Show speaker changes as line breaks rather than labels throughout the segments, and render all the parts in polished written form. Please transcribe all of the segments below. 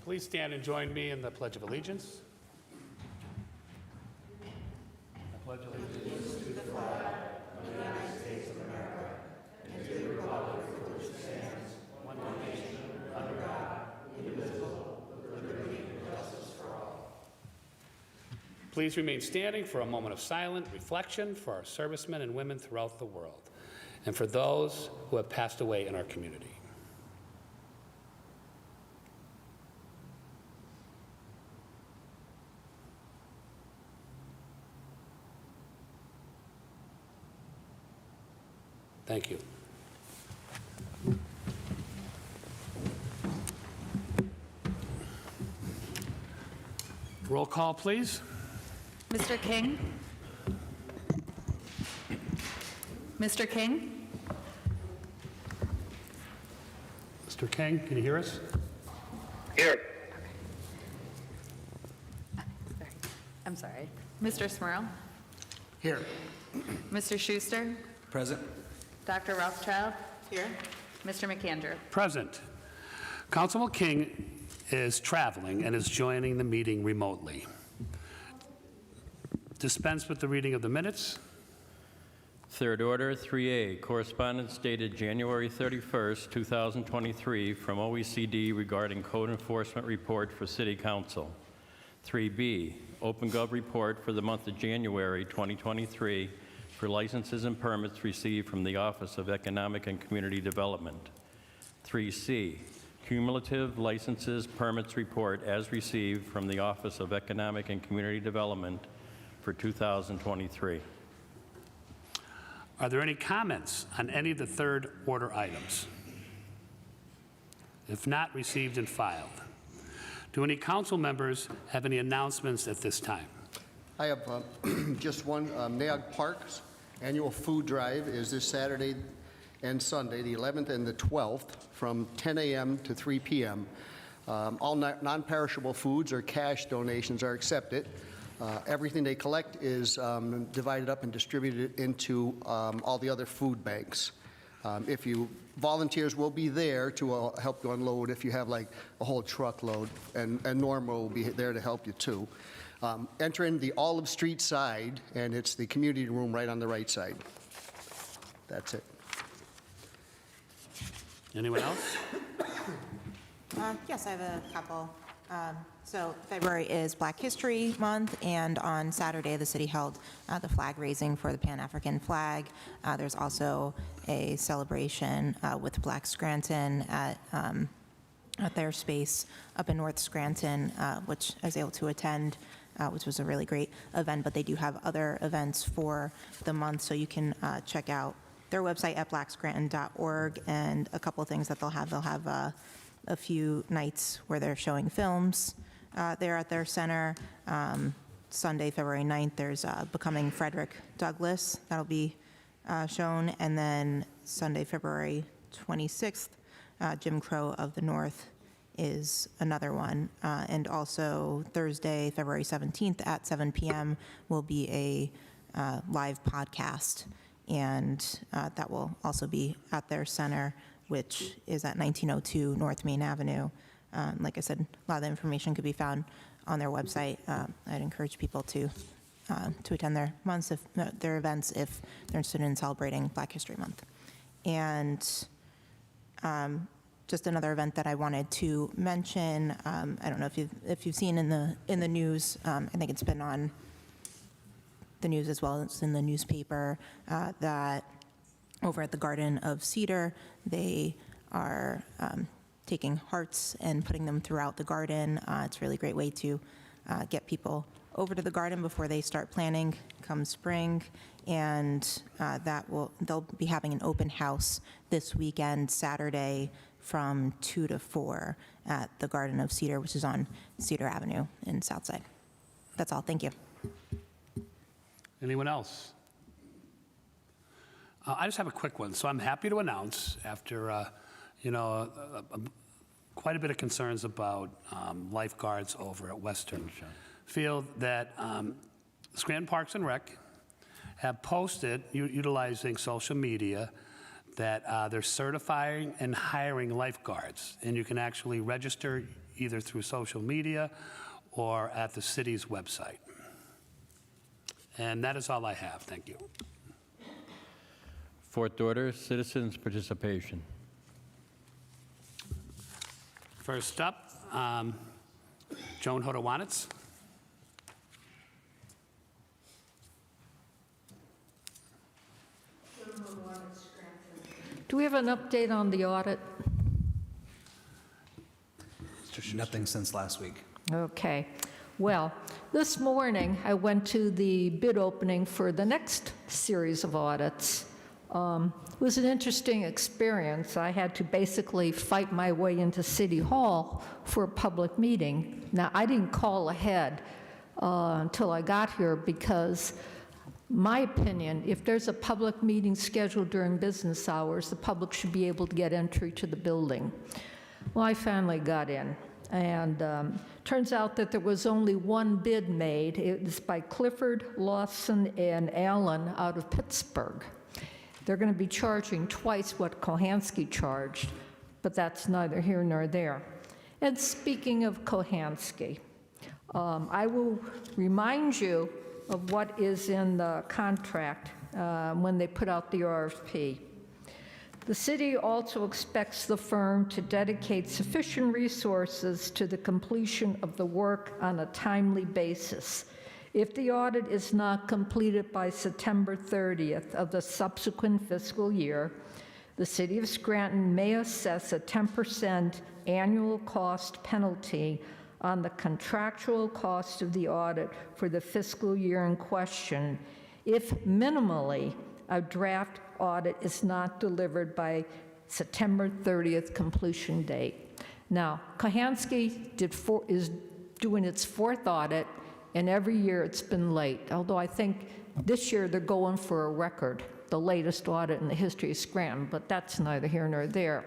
Please stand and join me in the Pledge of Allegiance. I pledge allegiance to the flag of the United States of America and to the republic for which it stands, one nation, under God, indivisible, with liberty and justice for all. Please remain standing for a moment of silent reflection for our servicemen and women throughout the world and for those who have passed away in our community. Thank you. Roll call, please.
Mr. King? Mr. King?
Mr. King, can you hear us?
Here.
I'm sorry. Mr. Smurl?
Here.
Mr. Schuster?
Present.
Dr. Rothchild? Here. Mr. McAndrew?
Present. Councilman King is traveling and is joining the meeting remotely. Dispense with the reading of the minutes.
Third order, 3A, correspondence dated January 31st, 2023 from OECD regarding code enforcement report for City Council. 3B, OpenGov report for the month of January 2023 for licenses and permits received from the Office of Economic and Community Development. 3C, cumulative licenses permits report as received from the Office of Economic and Community Development for 2023.
Are there any comments on any of the third order items? If not, received and filed. Do any council members have any announcements at this time?
I have just one. NAOG Parks annual food drive is this Saturday and Sunday, the 11th and the 12th, from 10 a.m. to 3 p.m. All non-perishable foods or cash donations are accepted. Everything they collect is divided up and distributed into all the other food banks. Volunteers will be there to help you unload if you have like a whole truckload, and Norma will be there to help you too. Enter in the Olive Street side, and it's the community room right on the right side. That's it.
Anyone else?
Yes, I have a couple. So February is Black History Month, and on Saturday the city held the flag raising for the Pan-African flag. There's also a celebration with Black Scranton at their space up in North Scranton, which I was able to attend, which was a really great event, but they do have other events for the month, so you can check out their website at blackscranton.org, and a couple of things that they'll have. They'll have a few nights where they're showing films there at their center. Sunday, February 9th, there's Becoming Frederick Douglass. That'll be shown. And then Sunday, February 26th, Jim Crow of the North is another one. And also Thursday, February 17th at 7 p.m. will be a live podcast. And that will also be at their center, which is at 1902 North Main Avenue. Like I said, a lot of the information could be found on their website. I'd encourage people to attend their events if they're interested in celebrating Black History Month. And just another event that I wanted to mention. I don't know if you've seen in the news. I think it's been on the news as well as in the newspaper that over at the Garden of Cedar, they are taking hearts and putting them throughout the garden. It's a really great way to get people over to the garden before they start planting come spring. And they'll be having an open house this weekend, Saturday, from 2 to 4 at the Garden of Cedar, which is on Cedar Avenue in Southside. That's all. Thank you.
Anyone else? I just have a quick one. So I'm happy to announce, after quite a bit of concerns about lifeguards over at Western Field, that Scranton Parks and Rec have posted, utilizing social media,
that they're certifying and hiring lifeguards, and you can actually register either through social media or at the city's website. And that is all I have. Thank you.
Fourth order, citizens' participation.
First up, Joan Hodowanitz.
Do we have an update on the audit?
Nothing since last week.
Okay. Well, this morning I went to the bid opening for the next series of audits. It was an interesting experience. I had to basically fight my way into City Hall for a public meeting. Now, I didn't call ahead until I got here because, my opinion, if there's a public meeting scheduled during business hours, the public should be able to get entry to the building. Well, I finally got in, and turns out that there was only one bid made. It was by Clifford, Lawson, and Allen out of Pittsburgh. They're going to be charging twice what Kohansky charged, but that's neither here nor there. And speaking of Kohansky, I will remind you of what is in the contract when they put out the RFP. The city also expects the firm to dedicate sufficient resources to the completion of the work on a timely basis. If the audit is not completed by September 30th of the subsequent fiscal year, the City of Scranton may assess a 10% annual cost penalty on the contractual cost of the audit for the fiscal year in question if minimally a draft audit is not delivered by September 30th completion date. Now, Kohansky is doing its fourth audit, and every year it's been late, although I think this year they're going for a record, the latest audit in the history of Scranton, but that's neither here nor there.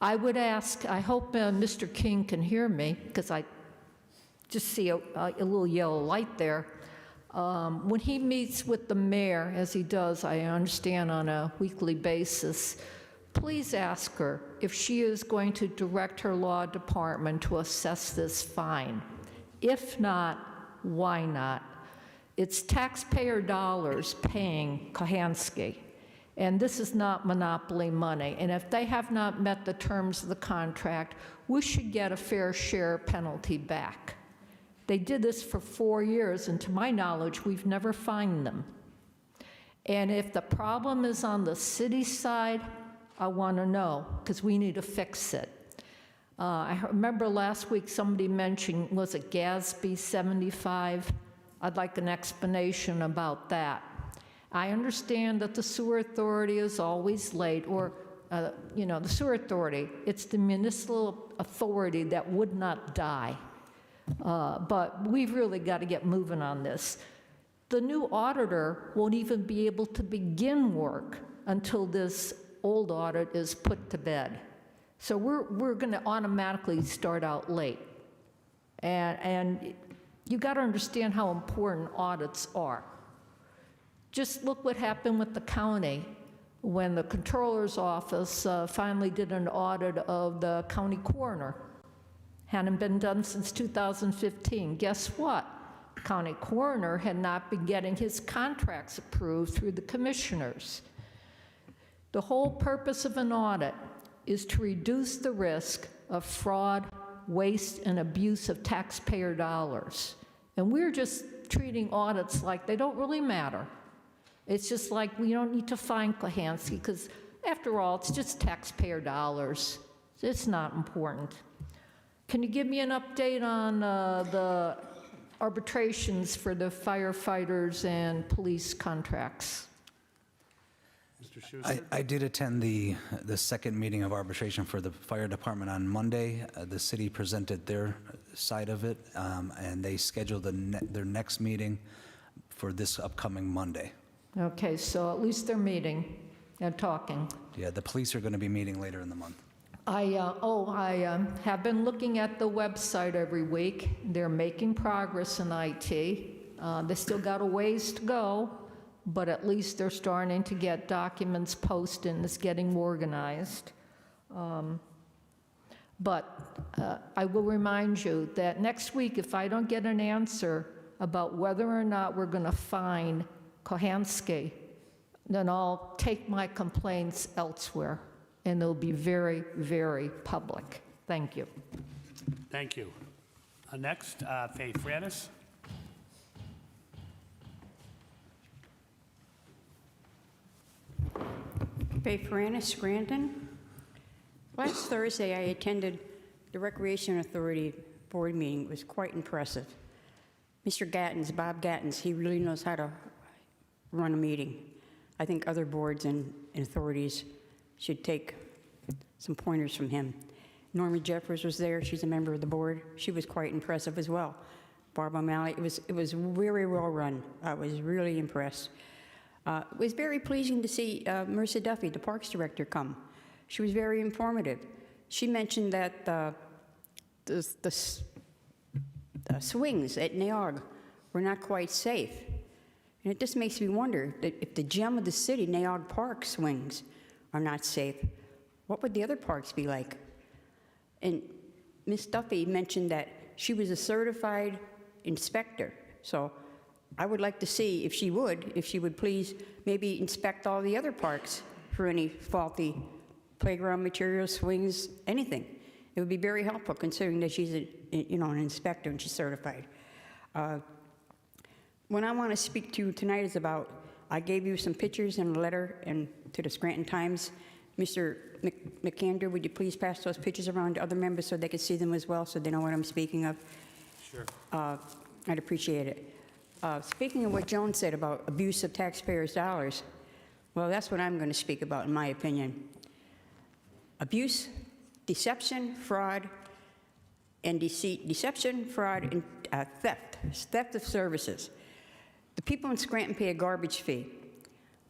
I would ask, I hope Mr. King can hear me, because I just see a little yellow light there. When he meets with the mayor, as he does, I understand, on a weekly basis, please ask her if she is going to direct her law department to assess this fine. If not, why not? It's taxpayer dollars paying Kohansky, and this is not monopoly money. And if they have not met the terms of the contract, we should get a fair share penalty back. They did this for 4 years, and to my knowledge, we've never fined them. And if the problem is on the city side, I want to know, because we need to fix it. I remember last week somebody mentioned, was it Gatsby 75? I'd like an explanation about that. I understand that the sewer authority is always late, or, the sewer authority, it's the municipal authority that would not die. But we've really got to get moving on this. The new auditor won't even be able to begin work until this old audit is put to bed. So we're going to automatically start out late. And you got to understand how important audits are. Just look what happened with the county when the controller's office finally did an audit of the county coroner. Hadn't been done since 2015. Guess what? County coroner had not been getting his contracts approved through the commissioners. The whole purpose of an audit is to reduce the risk of fraud, waste, and abuse of taxpayer dollars. And we're just treating audits like they don't really matter. It's just like we don't need to fine Kohansky because, after all, it's just taxpayer dollars. It's not important. Can you give me an update on the arbitrations for the firefighters and police contracts?
Mr. Schuster?
I did attend the second meeting of arbitration for the fire department on Monday. The city presented their side of it, and they scheduled their next meeting for this upcoming Monday.
Okay, so at least they're meeting and talking.
Yeah, the police are going to be meeting later in the month.
I have been looking at the website every week. They're making progress in IT. They still got a ways to go, but at least they're starting to get documents posted and it's getting organized. But I will remind you that next week, if I don't get an answer about whether or not we're going to fine Kohansky, then I'll take my complaints elsewhere, and they'll be very, very public. Thank you.
Thank you. Next, Faye Franis.
Faye Franis, Scranton. Last Thursday, I attended the Recreation Authority board meeting. It was quite impressive. Mr. Gattens, Bob Gattens, he really knows how to run a meeting. I think other boards and authorities should take some pointers from him. Norma Jeffers was there. She's a member of the board. She was quite impressive as well. Barb O'Malley, it was very well run. I was really impressed. It was very pleasing to see Marissa Duffy, the Parks Director, come. She was very informative. She mentioned that the swings at Neog were not quite safe. And it just makes me wonder that if the gem of the city, Neog Park swings, are not safe, what would the other parks be like? And Ms. Duffy mentioned that she was a certified inspector. So I would like to see if she would please maybe inspect all the other parks for any faulty playground materials, swings, anything. It would be very helpful considering that she's an inspector and she's certified. What I want to speak to you tonight is about, I gave you some pictures and a letter to the Scranton Times. Mr. McAndrew, would you please pass those pictures around to other members so they can see them as well, so they know what I'm speaking of?
Sure.
I'd appreciate it. Speaking of what Joan said about abuse of taxpayers' dollars, well, that's what I'm going to speak about, in my opinion. Abuse, deception, fraud, and deceit. Deception, fraud, and theft of services. The people in Scranton pay a garbage fee,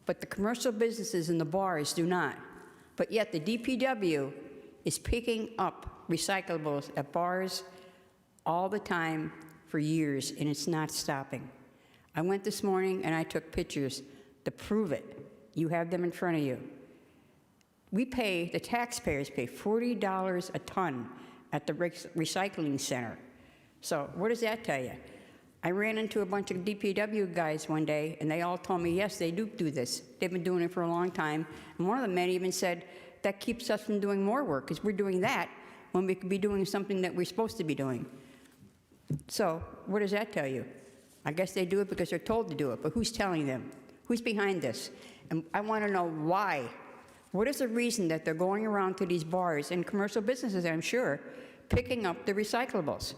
but the commercial businesses and the bars do not. But yet the DPW is picking up recyclables at bars all the time for years, and it's not stopping. I went this morning and I took pictures to prove it. You have them in front of you. The taxpayers pay $40 a ton at the recycling center. So what does that tell you? I ran into a bunch of DPW guys one day, and they all told me, yes, they do this. They've been doing it for a long time. And one of the men even said, that keeps us from doing more work, because we're doing that when we could be doing something that we're supposed to be doing. So what does that tell you? I guess they do it because they're told to do it, but who's telling them? Who's behind this? And I want to know why. What is the reason that they're going around to these bars and commercial businesses, I'm sure, picking up the recyclables?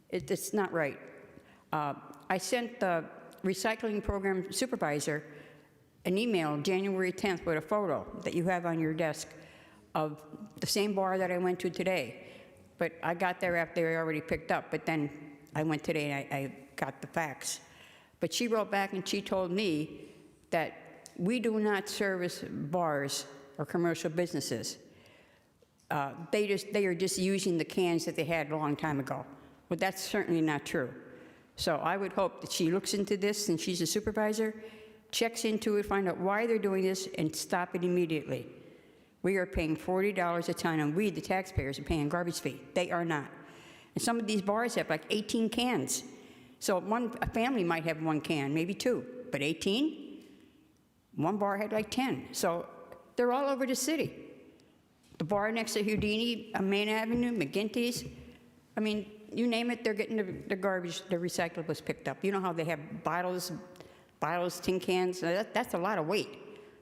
It's not right. I sent the recycling program supervisor an email January 10th with a photo that you have on your desk of the same bar that I went to today. But I got there after they already picked up, but then I went today and I got the facts. But she wrote back and she told me that we do not service bars or commercial businesses. They are just using the cans that they had a long time ago. Well, that's certainly not true. So I would hope that she looks into this, and she's a supervisor, checks into it, find out why they're doing this, and stop it immediately. We are paying $40 a ton, and we, the taxpayers, are paying a garbage fee. They are not. And some of these bars have like 18 cans. So a family might have one can, maybe two, but 18? One bar had like 10. So they're all over the city. The bar next to Houdini, Main Avenue, McGinty's, I mean, you name it, they're getting the garbage, the recyclables picked up. You know how they have bottles, tin cans? That's a lot of weight.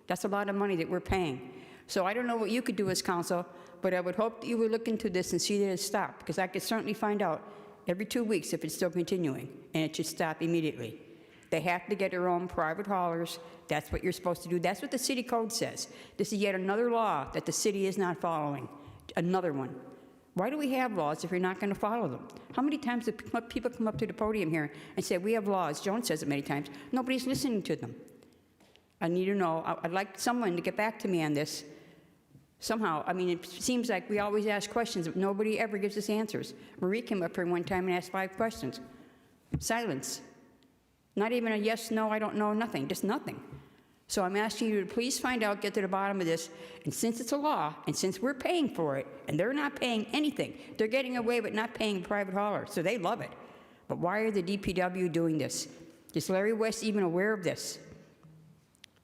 That's a lot of money that we're paying. So I don't know what you could do as council, but I would hope that you would look into this and see that it's stopped, because I could certainly find out every 2 weeks if it's still continuing, and it should stop immediately. They have to get their own private haulers. That's what you're supposed to do. That's what the city code says. This is yet another law that the city is not following. Another one. Why do we have laws if you're not going to follow them? How many times do people come up to the podium here and say, we have laws? Joan says it many times. Nobody's listening to them. I need to know. I'd like someone to get back to me on this somehow. I mean, it seems like we always ask questions, but nobody ever gives us answers. Marie came up here one time and asked 5 questions. Silence. Not even a yes, no, I don't know, nothing, just nothing. So I'm asking you to please find out, get to the bottom of this, and since it's a law, and since we're paying for it, and they're not paying anything, they're getting away with not paying a private hauler, so they love it. But why are the DPW doing this? Is Larry West even aware of this?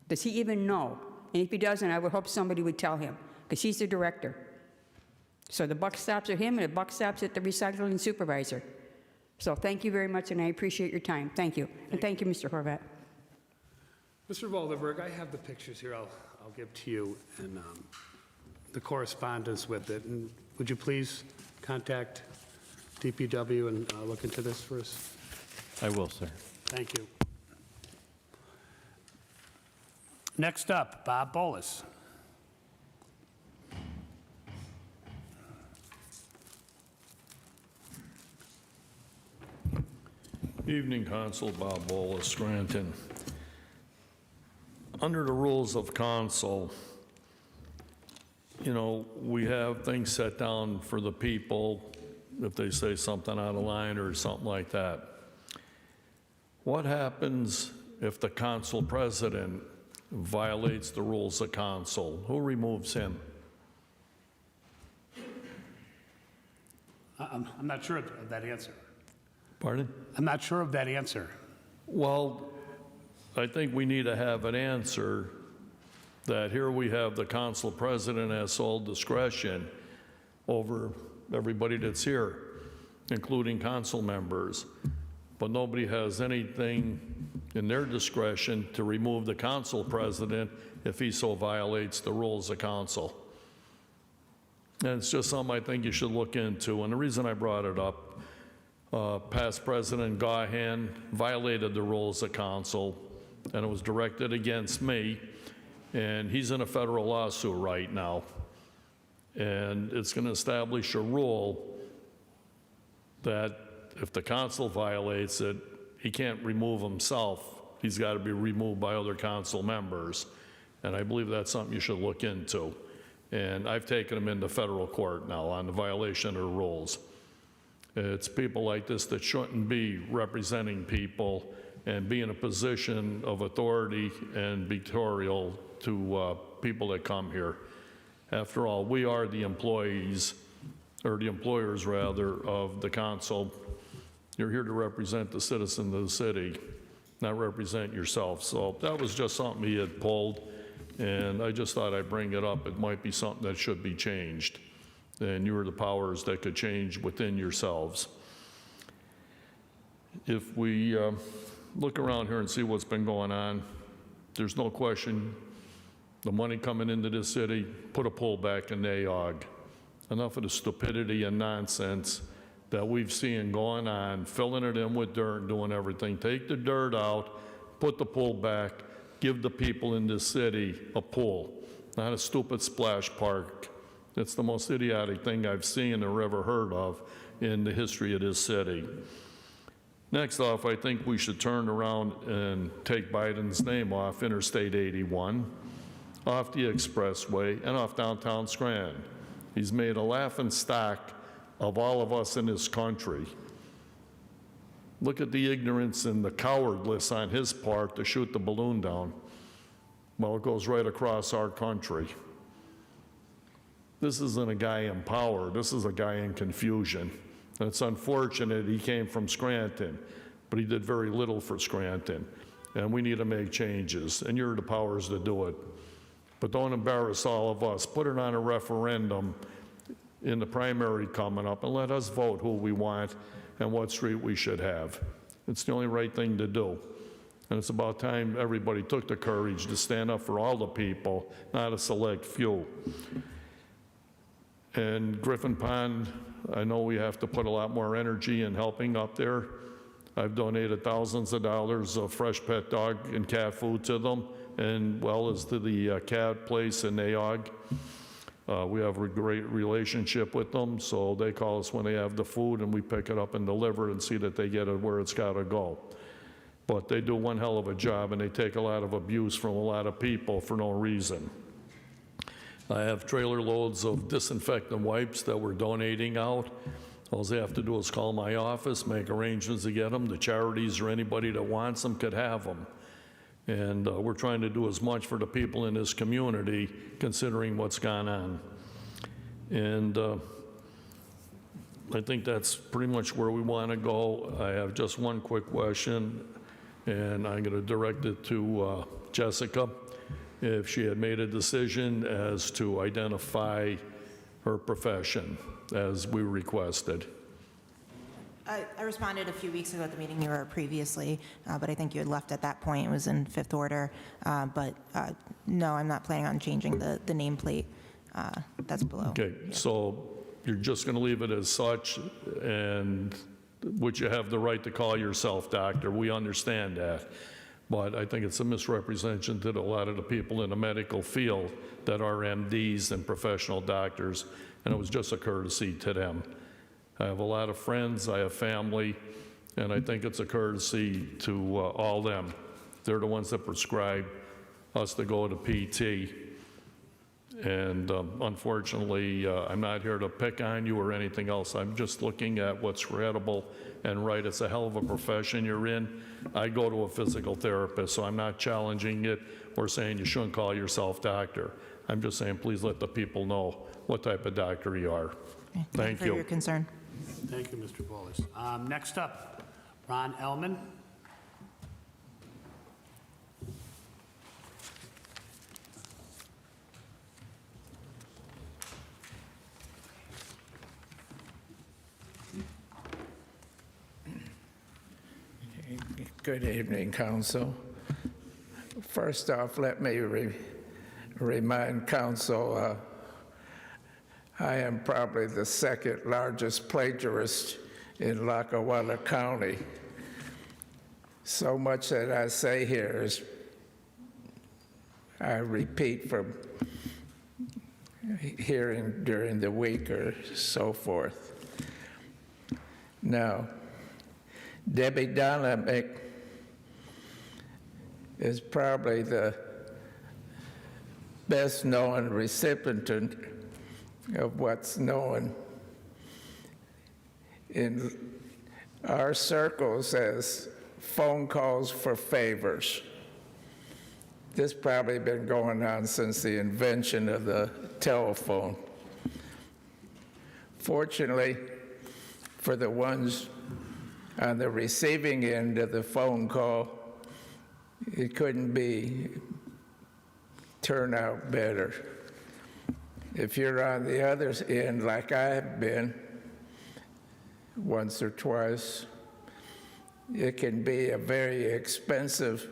Does he even know? And if he doesn't, I would hope somebody would tell him, because he's the director. So the buck stops at him, and the buck stops at the recycling supervisor. So thank you very much, and I appreciate your time. Thank you. And thank you, Mr. Horvat.
Mr. Voldenberg, I have the pictures here I'll give to you and the correspondence with it. And would you please contact DPW and look into this for us?
I will, sir.
Thank you. Next up, Bob Bolus.
Evening, Council. Bob Bolus, Scranton. Under the rules of council, you know, we have things set down for the people if they say something out of line or something like that. What happens if the council president violates the rules of council? Who removes him?
I'm not sure of that answer.
Pardon?
I'm not sure of that answer.
Well, I think we need to have an answer that here we have the council president has sole discretion over everybody that's here, including council members, but nobody has anything in their discretion to remove the council president if he so violates the rules of council. And it's just something I think you should look into. And the reason I brought it up, past President Gahan violated the rules of council, and it was directed against me, and he's in a federal lawsuit right now. And it's going to establish a rule that if the council violates it, he can't remove himself. He's got to be removed by other council members. And I believe that's something you should look into. And I've taken him into federal court now on the violation of the rules. It's people like this that shouldn't be representing people and be in a position of authority and dictatorial to people that come here. After all, we are the employees, or the employers rather, of the council. You're here to represent the citizens of the city, not represent yourself. So that was just something he had pulled, and I just thought I'd bring it up. It might be something that should be changed, and you are the powers that could change within yourselves. If we look around here and see what's been going on, there's no question the money coming into this city, put a pullback in NAOG. Enough of the stupidity and nonsense that we've seen going on, filling it in with dirt and doing everything. Take the dirt out, put the pool back, give the people in this city a pool, not a stupid splash park. It's the most idiotic thing I've seen or ever heard of in the history of this city. Next off, I think we should turn around and take Biden's name off Interstate 81, off the expressway, and off downtown Scranton. He's made a laughing stock of all of us in this country. Look at the ignorance and the cowardliness on his part to shoot the balloon down. Well, it goes right across our country. This isn't a guy in power. This is a guy in confusion. And it's unfortunate he came from Scranton, but he did very little for Scranton. And we need to make changes, and you're the powers to do it. But don't embarrass all of us. Put it on a referendum in the primary coming up and let us vote who we want and what street we should have. It's the only right thing to do. And it's about time everybody took the courage to stand up for all the people, not a select few. And Griffin Pond, I know we have to put a lot more energy in helping up there. I've donated thousands of dollars of fresh pet dog and cat food to them, and well as to the cat place in NAOG. We have a great relationship with them, so they call us when they have the food and we pick it up and deliver it and see that they get it where it's got to go. But they do one hell of a job, and they take a lot of abuse from a lot of people for no reason. I have trailer loads of disinfectant wipes that we're donating out. All they have to do is call my office, make arrangements to get them. The charities or anybody that wants them could have them. And we're trying to do as much for the people in this community, considering what's gone on. And I think that's pretty much where we want to go. I have just one quick question, and I'm going to direct it to Jessica. If she had made a decision as to identify her profession as we requested.
I responded a few weeks ago at the meeting you were at previously, but I think you had left at that point. It was in fifth order. But no, I'm not planning on changing the nameplate that's below.
Okay, so you're just going to leave it as such, and would you have the right to call yourself doctor? We understand that. But I think it's a misrepresentation to a lot of the people in the medical field that are MDs and professional doctors, and it was just a courtesy to them. I have a lot of friends, I have family, and I think it's a courtesy to all them. They're the ones that prescribe us to go to PT. And unfortunately, I'm not here to pick on you or anything else. I'm just looking at what's credible and right. It's a hell of a profession you're in. I go to a physical therapist, so I'm not challenging it or saying you shouldn't call yourself doctor. I'm just saying please let the people know what type of doctor you are.
Okay,
Thank
for
you.
your concern.
Thank you, Mr. Bowles. Next up, Ron Ellman.
Good evening, Council. First off, let me remind Council I am probably the second largest plagiarist in Lackawanna County. So much that I say here is I repeat from hearing during the week or so forth. Now, Debbie Dynamic is probably the best known recipient of what's known in our circles as phone calls for favors. This probably been going on since the invention of the telephone. Fortunately, for the ones on the receiving end of the phone call, it couldn't turn out better. If you're on the other end, like I have been once or twice, it can be a very expensive,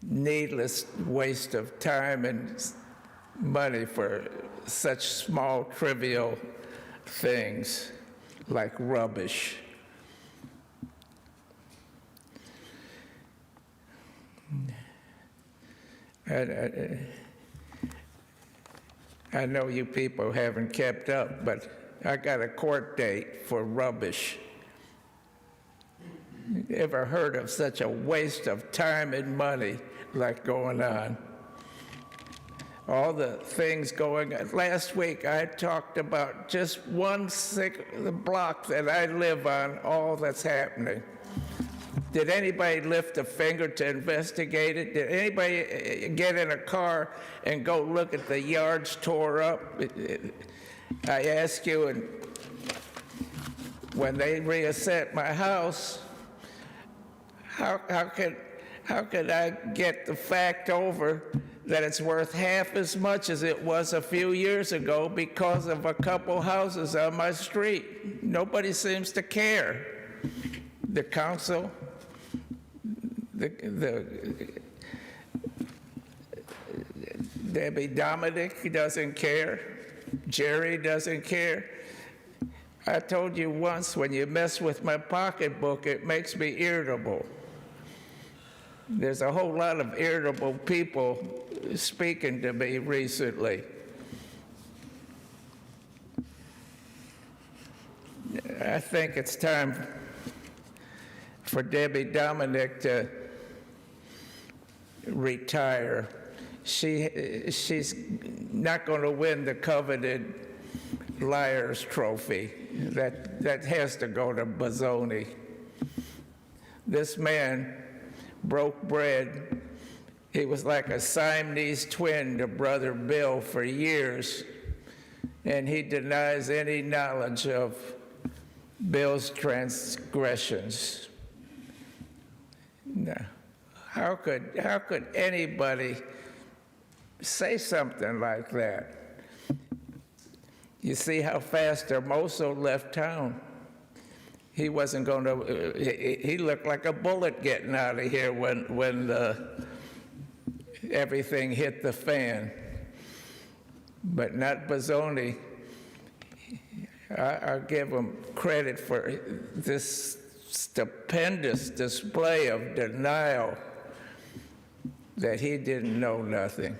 needless waste of time and money for such small, trivial things like rubbish. I know you people haven't kept up, but I got a court date for rubbish. Ever heard of such a waste of time and money like going on? All the things going on. Last week I talked about just the block that I live on, all that's happening. Did anybody lift a finger to investigate it? Did anybody get in a car and go look at the yards tore up? I ask you, and when they reset my house, how could I get the fact over that it's worth half as much as it was a few years ago because of a couple houses on my street? Nobody seems to care. The council, Debbie Dominic doesn't care. Jerry doesn't care. I told you once, when you mess with my pocketbook, it makes me irritable. There's a whole lot of irritable people speaking to me recently. I think it's time for Debbie Dominic to retire. She's not going to win the coveted liar's trophy. That has to go to Bozzoni. This man broke bread. He was like a Siamese twin to Brother Bill for years, and he denies any knowledge of Bill's transgressions. Now, how could anybody say something like that? You see how fast Hermoso left town. He wasn't going to, he looked like a bullet getting out of here when everything hit the fan. But not Bozzoni. I'll give him credit for this stupendous display of denial that he didn't know nothing.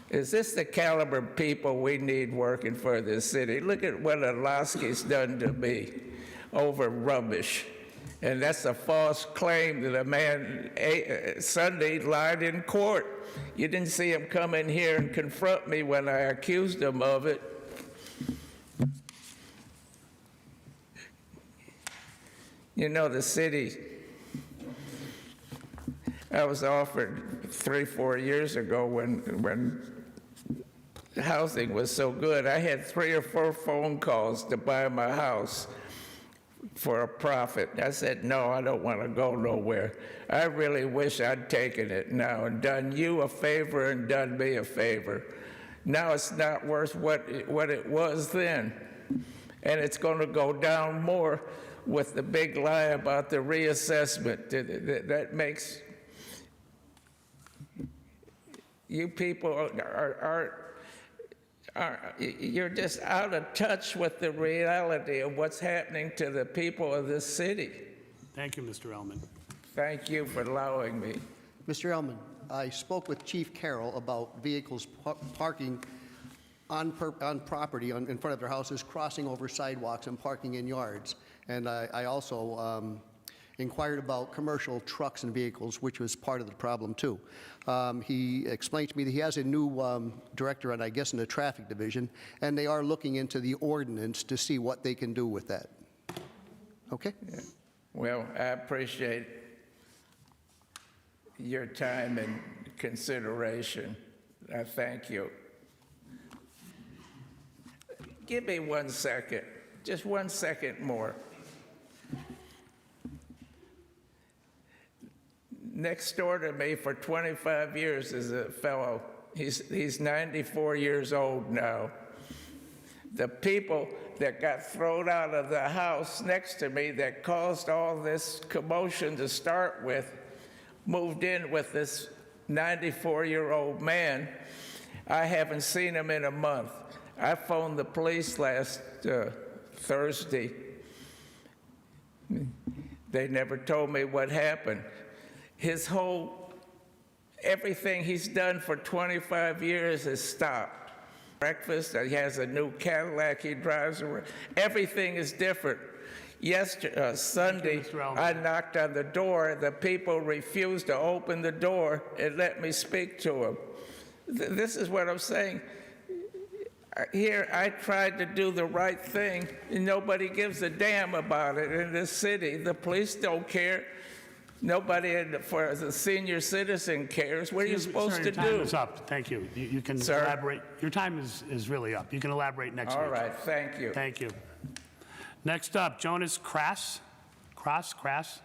Is this the caliber of people we need working for this city? Look at what Alaski's done to me over rubbish. And that's a false claim that a man Sunday lied in court. You didn't see him come in here and confront me when I accused him of it. You know, the city, I was offered 3-4 years ago when housing was so good, I had 3 or 4 phone calls to buy my house for a profit. I said, no, I don't want to go nowhere. I really wish I'd taken it now and done you a favor and done me a favor. Now it's not worth what it was then. And it's going to go down more with the big lie about the reassessment. That makes you people you're just out of touch with the reality of what's happening to the people of this city.
Thank you, Mr. Ellman.
Thank you for allowing me.
Mr. Ellman, I spoke with Chief Carroll about vehicles parking on property in front of their houses, crossing over sidewalks and parking in yards. And I also inquired about commercial trucks and vehicles, which was part of the problem too. He explained to me that he has a new director, and I guess in the traffic division, and they are looking into the ordinance to see what they can do with that. Okay?
Yeah. Well, I appreciate your time and consideration. I thank you. Give me 1 second, just 1 second more. Next door to me for 25 years is a fellow. He's 94 years old now. The people that got thrown out of the house next to me that caused all this commotion to start with moved in with this 94-year-old man. I haven't seen him in a month. I phoned the police last Thursday. They never told me what happened. Everything he's done for 25 years has stopped. Breakfast, he has a new Cadillac he drives around. Everything is different. Sunday, I knocked on the door. The people refused to open the door and let me speak to him. This is what I'm saying. Here, I tried to do the right thing, and nobody gives a damn about it in this city. The police don't care. Nobody for the senior citizen cares. What are you supposed to do?
Your time is up. Thank you. You can elaborate. Your time is really up. You can elaborate next week.
All right. Thank you.
Thank you. Next up, Jonas Crass. Crass.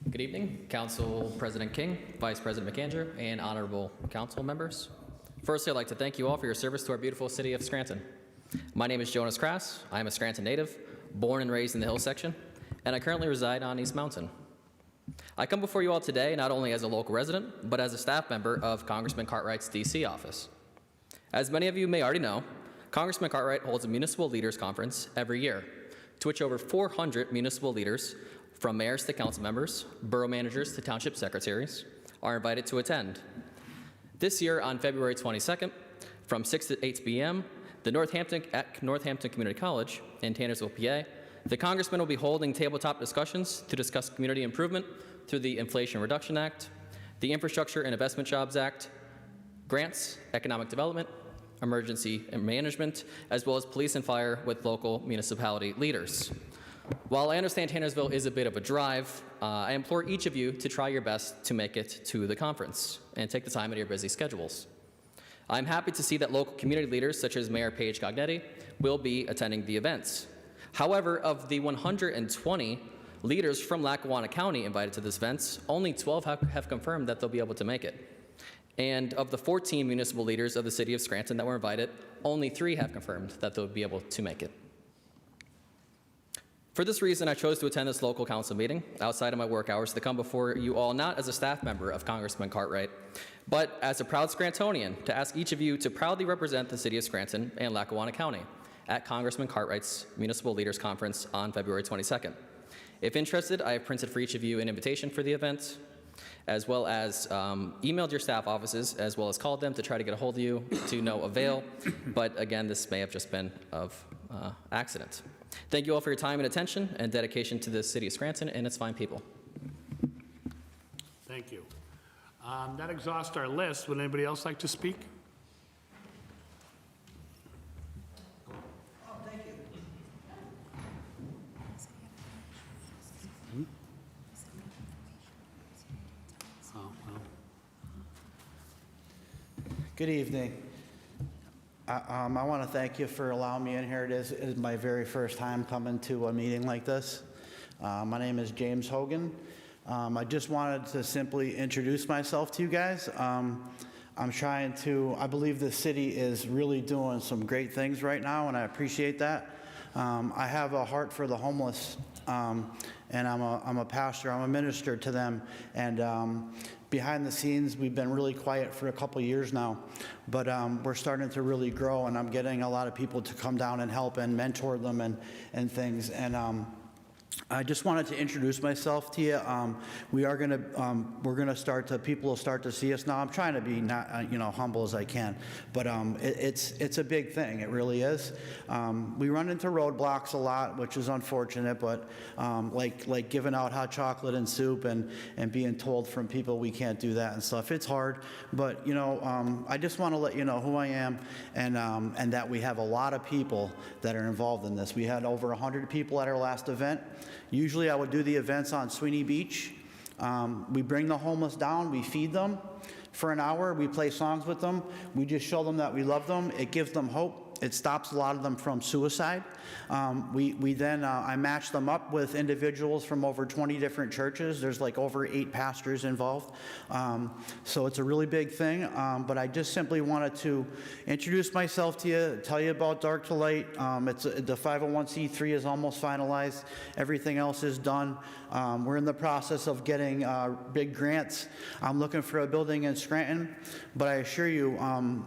Good evening, Council President King, Vice President McAndrew, and honorable council members. First, I'd like to thank you all for your service to our beautiful city of Scranton. My name is Jonas Crass. I am a Scranton native, born and raised in the Hill section, and I currently reside on East Mountain. I come before you all today not only as a local resident, but as a staff member of Congressman Cartwright's DC office. As many of you may already know, Congressman Cartwright holds a municipal leaders conference every year, to which over 400 municipal leaders, from mayors to council members, borough managers to township secretaries, are invited to attend. This year, on February 22nd, from 6 to 8 p.m., at Northampton Community College in Tannersville, PA, the Congressman will be holding tabletop discussions to discuss community improvement, through the Inflation Reduction Act, the Infrastructure and Investment Jobs Act, grants, economic development, emergency management, as well as police and fire with local municipality leaders. While I understand Tannersville is a bit of a drive, I implore each of you to try your best to make it to the conference and take the time out of your busy schedules. I'm happy to see that local community leaders such as Mayor Paige Cognetti will be attending the events. However, of the 120 leaders from Lackawanna County invited to this event, only 12 have confirmed that they'll be able to make it. And of the 14 municipal leaders of the city of Scranton that were invited, only 3 have confirmed that they'll be able to make it. For this reason, I chose to attend this local council meeting outside of my work hours to come before you all not as a staff member of Congressman Cartwright, but as a proud Scrantonian to ask each of you to proudly represent the city of Scranton and Lackawanna County at Congressman Cartwright's Municipal Leaders Conference on February 22nd. If interested, I have printed for each of you an invitation for the event, as well as emailed your staff offices, as well as called them to try to get a hold of you to no avail. But again, this may have just been of accident. Thank you all for your time and attention and dedication to the city of Scranton and its fine people.
Thank you. That exhausts our list. Would anybody else like to speak?
Good evening. I want to thank you for allowing me in here. It is my very first time coming to a meeting like this. My name is James Hogan. I just wanted to simply introduce myself to you guys. I believe the city is really doing some great things right now, and I appreciate that. I have a heart for the homeless, and I'm a pastor, I'm a minister to them, and behind the scenes, we've been really quiet for a couple years now, but we're starting to really grow, and I'm getting a lot of people to come down and help and mentor them and things. And I just wanted to introduce myself to you. We're gonna start to, people will start to see us now. I'm trying to be not, humble as I can, but it's a big thing. It really is. We run into roadblocks a lot, which is unfortunate, but like giving out hot chocolate and soup and being told from people we can't do that and stuff. It's hard, but I just want to let you know who I am and that we have a lot of people that are involved in this. We had over 100 people at our last event. Usually I would do the events on Sweeney Beach. We bring the homeless down, we feed them for an hour, we play songs with them, we just show them that we love them, it gives them hope. It stops a lot of them from suicide. I match them up with individuals from over 20 different churches. There's like over 8 pastors involved. So it's a really big thing. But I just simply wanted to introduce myself to you, tell you about Dark to Light. The 501c3 is almost finalized. Everything else is done. We're in the process of getting big grants. I'm looking for a building in Scranton, but I assure you, I'm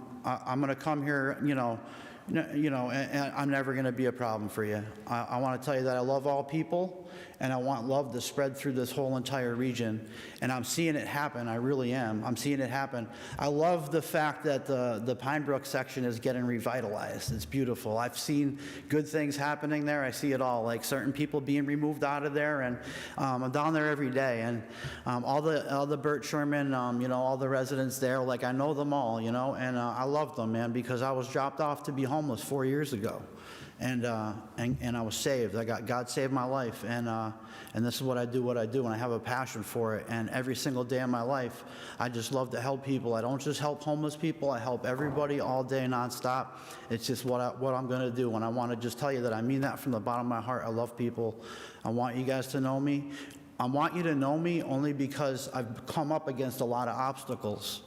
going to come here, and I'm never going to be a problem for you. I want to tell you that I love all people, and I want love to spread through this whole entire region. And I'm seeing it happen. I really am. I'm seeing it happen. I love the fact that the Pine Brook section is getting revitalized. It's beautiful. I've seen good things happening there. I see it all, like certain people being removed out of there, and I'm down there every day. And all the Burt Sherman, all the residents there, like I know them all, and I love them, man, because I was dropped off to be homeless 4 years ago. And I was saved. God saved my life, and this is what I do, and I have a passion for it. And every single day of my life, I just love to help people. I don't just help homeless people. I help everybody all day, nonstop. It's just what I'm going to do. And I want to just tell you that I mean that from the bottom of my heart. I love people. I want you guys to know me. I want you to know me only because I've come up against a lot of obstacles.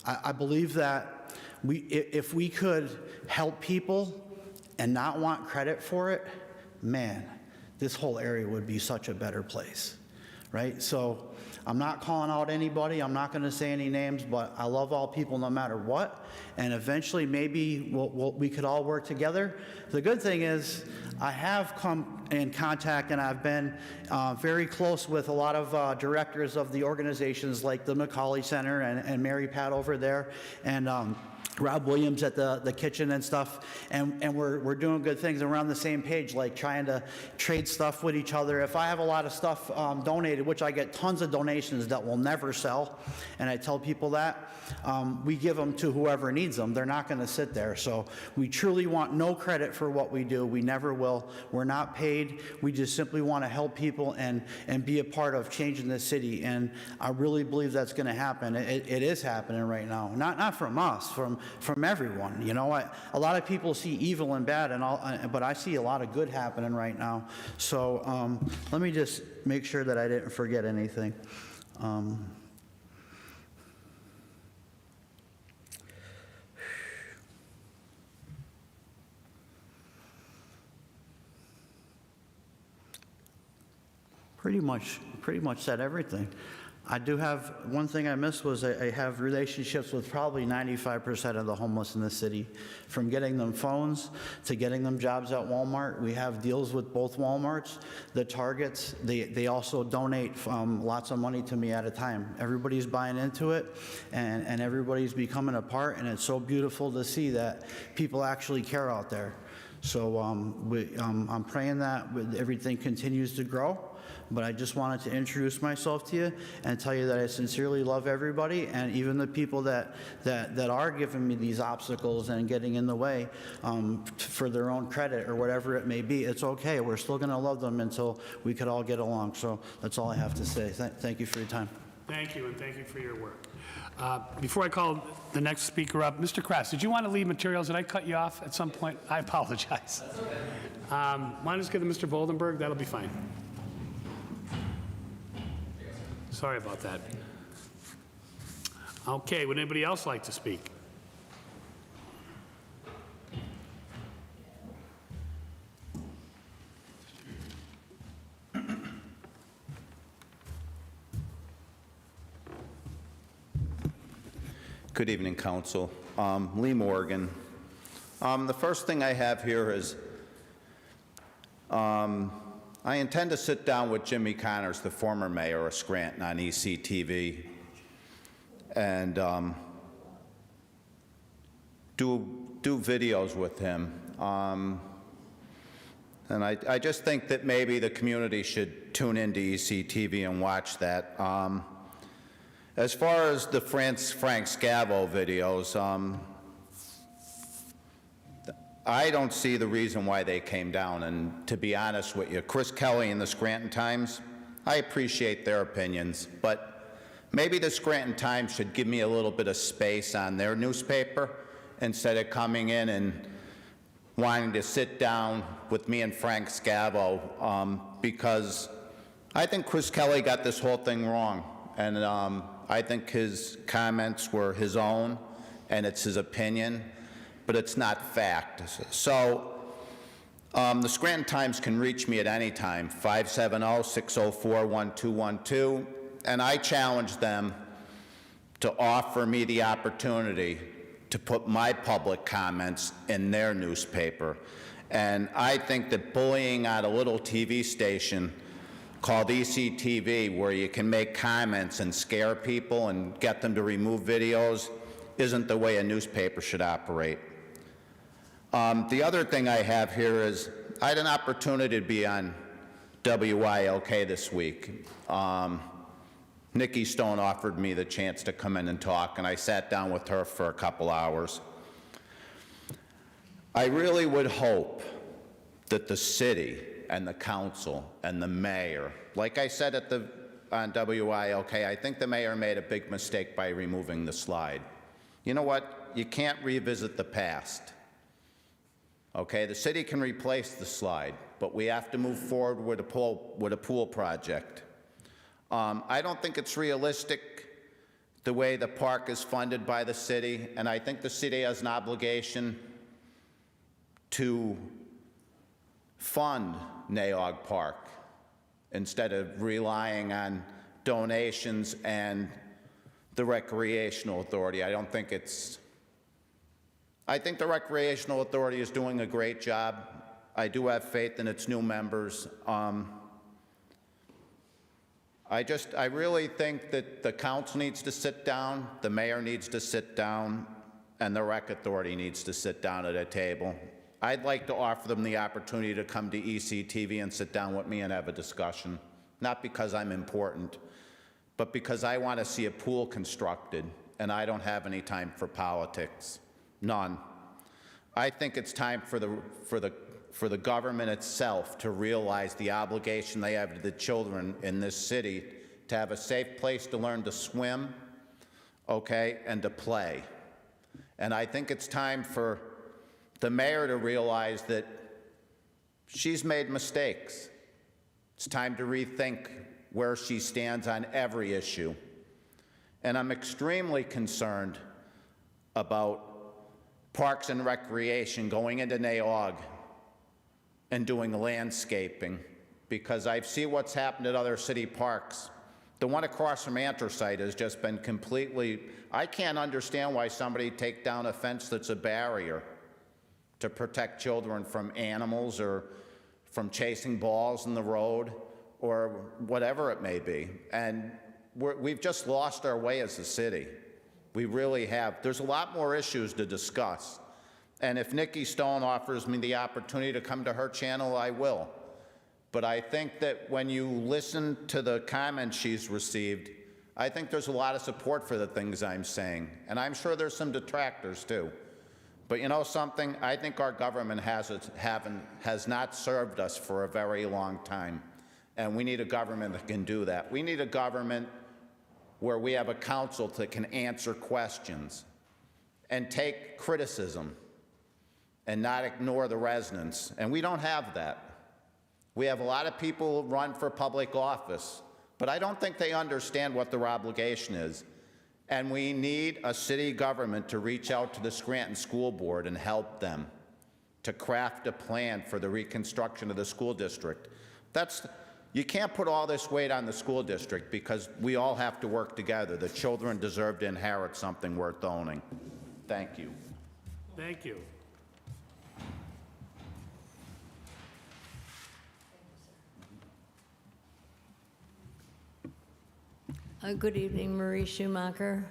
I believe that if we could help people and not want credit for it, man, this whole area would be such a better place, right? So I'm not calling out anybody. I'm not going to say any names, but I love all people no matter what. And eventually maybe we could all work together. The good thing is I have come in contact, and I've been very close with a lot of directors of the organizations like the McCauley Center and Mary Pat over there, and Rob Williams at the kitchen and stuff, and we're doing good things, and we're on the same page, like trying to trade stuff with each other. If I have a lot of stuff donated, which I get tons of donations that will never sell, and I tell people that, we give them to whoever needs them. They're not going to sit there. So we truly want no credit for what we do. We never will. We're not paid. We just simply want to help people and be a part of changing the city, and I really believe that's going to happen. It is happening right now. Not from us, from everyone. You know, a lot of people see evil and bad, but I see a lot of good happening right now. So let me just make sure that I didn't forget anything. Pretty much said everything. I do have, one thing I missed was I have relationships with probably 95% of the homeless in the city, from getting them phones to getting them jobs at Walmart. We have deals with both Walmarts, the Targets. They also donate lots of money to me at a time. Everybody's buying into it, and everybody's becoming a part, and it's so beautiful to see that people actually care out there. So I'm praying that everything continues to grow. But I just wanted to introduce myself to you and tell you that I sincerely love everybody, and even the people that are giving me these obstacles and getting in the way for their own credit or whatever it may be. It's okay. We're still going to love them until we could all get along. So that's all I have to say. Thank you for your time.
Thank you, and thank you for your work. Before I call the next speaker up, Mr. Kress, did you want to leave materials? Did I cut you off at some point? I apologize. Why don't you get to Mr. Voldenberg? That'll be fine. Sorry about that. Okay, would anybody else like to speak?
Good evening, Council. Lee Morgan. The first thing I have here is I intend to sit down with Jimmy Connors, the former mayor of Scranton, on ECTV and do videos with him. And I just think that maybe the community should tune into ECTV and watch that. As far as the Frank Scavo videos, I don't see the reason why they came down, and to be honest with you, Chris Kelly and the Scranton Times, I appreciate their opinions, but maybe the Scranton Times should give me a little bit of space on their newspaper instead of coming in and wanting to sit down with me and Frank Scavo, because I think Chris Kelly got this whole thing wrong, and I think his comments were his own, and it's his opinion, but it's not fact. So the Scranton Times can reach me at any time, 570-604-1212, and I challenge them to offer me the opportunity to put my public comments in their newspaper. And I think that bullying on a little TV station called ECTV, where you can make comments and scare people and get them to remove videos, isn't the way a newspaper should operate. The other thing I have here is I had an opportunity to be on WILK this week. Nikki Stone offered me the chance to come in and talk, and I sat down with her for a couple hours. I really would hope that the city and the council and the mayor, like I said on WILK, I think the mayor made a big mistake by removing the slide. You know what? You can't revisit the past. Okay, the city can replace the slide, but we have to move forward with a pool project. I don't think it's realistic the way the park is funded by the city, and I think the city has an obligation to fund Naog Park instead of relying on donations and the recreational authority. I think the recreational authority is doing a great job, I do have faith in its new members. I really think that the council needs to sit down, the mayor needs to sit down, and the rec authority needs to sit down at a table. I'd like to offer them the opportunity to come to ECTV and sit down with me and have a discussion, not because I'm important, but because I want to see a pool constructed, and I don't have any time for politics. None. I think it's time for the government itself to realize the obligation they have to the children in this city to have a safe place to learn to swim, okay, and to play. And I think it's time for the mayor to realize that she's made mistakes. It's time to rethink where she stands on every issue. And I'm extremely concerned about Parks and Recreation going into NAOG and doing landscaping, because I see what's happened at other city parks. The one across from Anthracite has just been completely, I can't understand why somebody take down a fence that's a barrier to protect children from animals or from chasing balls in the road or whatever it may be. And we've just lost our way as a city. We really have. There's a lot more issues to discuss. And if Nikki Stone offers me the opportunity to come to her channel, I will. But I think that when you listen to the comments she's received, I think there's a lot of support for the things I'm saying. And I'm sure there's some detractors too. But you know something? I think our government has not served us for a very long time. And we need a government that can do that. We need a government where we have a council that can answer questions and take criticism and not ignore the residents. And we don't have that. We have a lot of people who run for public office, but I don't think they understand what their obligation is. And we need a city government to reach out to the Scranton School Board and help them to craft a plan for the reconstruction of the school district. You can't put all this weight on the school district because we all have to work together. The children deserve to inherit something worth owning. Thank you.
Thank you.
Good evening, Marie Schumacher.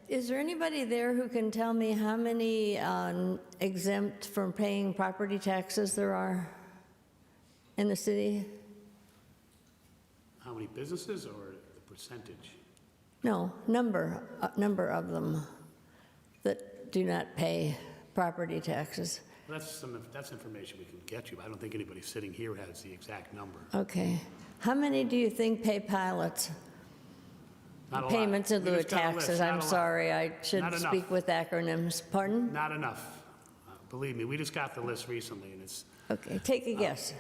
Is there anybody there who can tell me how many exempt from paying property taxes there are in the city?
How many businesses or the percentage?
No, number of them that do not pay property taxes.
That's information we can get you, but I don't think anybody sitting here has the exact number.
Okay. How many do you think pay pilots?
Not a lot.
Payments in
We
lieu of
just got a list.
taxes.
Not
I'm
a lot.
sorry, I
Not
shouldn't
enough.
speak with acronyms. Pardon?
Not enough. Believe me, we just got the list recently, and it's
Okay, take a guess.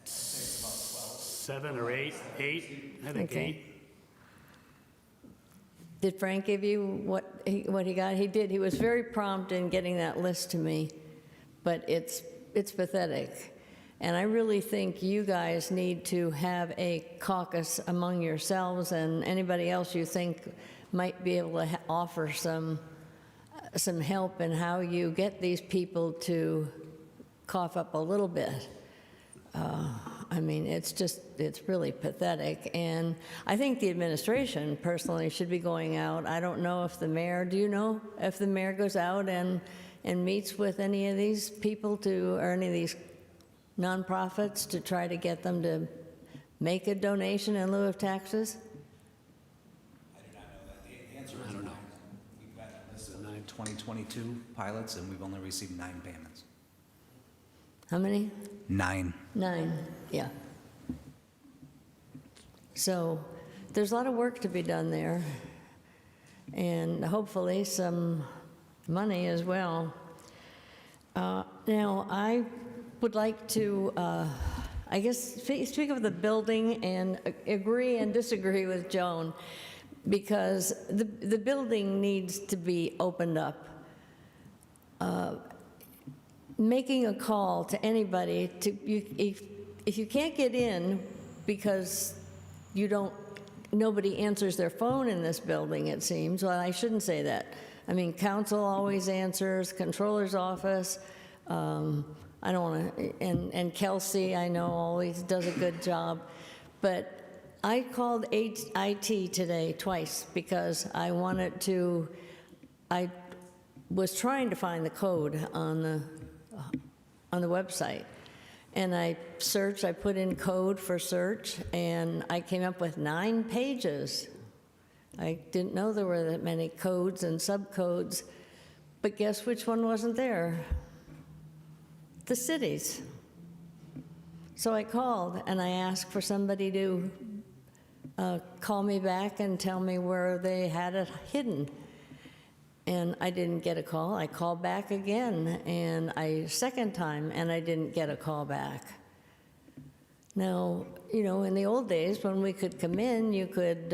7 or 8. I think
Okay.
8.
Did Frank give you what he got? He did. He was very prompt in getting that list to me, but it's pathetic. And I really think you guys need to have a caucus among yourselves and anybody else you think might be able to offer some help in how you get these people to cough up a little bit. I mean, it's really pathetic. And I think the administration personally should be going out. I don't know if the mayor, do you know if the mayor goes out and meets with any of these people or any of these nonprofits to try to get them to make a donation in lieu of taxes?
I do not know that. The answer is 9. We've got a list of 2022 pilots, and we've only received 9 payments.
How many?
9.
9, yeah. So there's a lot of work to be done there, and hopefully some money as well. Now, I would like to, I guess, speak of the building and agree and disagree with Joan, because the building needs to be opened up. Making a call to anybody, if you can't get in because nobody answers their phone in this building, it seems. Well, I shouldn't say that. I mean, council always answers, controller's office, I don't want to, and Kelsey, I know, always does a good job. But I called IT today twice because I wanted to, I was trying to find the code on the website. And I searched, I put in code for search, and I came up with 9 pages. I didn't know there were that many codes and subcodes, but guess which one wasn't there? The cities. So I called and I asked for somebody to call me back and tell me where they had it hidden. And I didn't get a call. I called back again, and second time, and I didn't get a call back. Now, you know, in the old days when we could come in, you could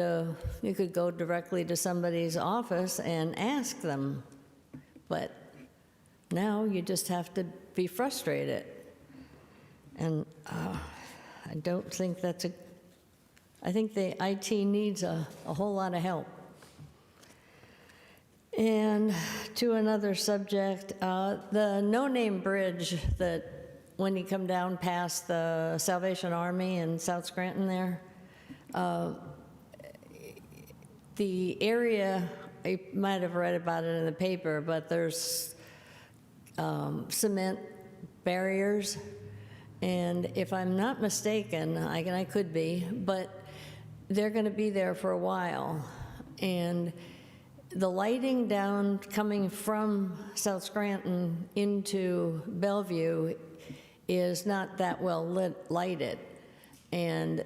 go directly to somebody's office and ask them. But now you just have to be frustrated. And I don't think that's I think the IT needs a whole lot of help. And to another subject, the no-name bridge that when you come down past the Salvation Army in South Scranton there, the area, you might have read about it in the paper, but there's cement barriers. And if I'm not mistaken, I could be, but they're going to be there for a while. And the lighting down coming from South Scranton into Bellevue is not that well lighted. And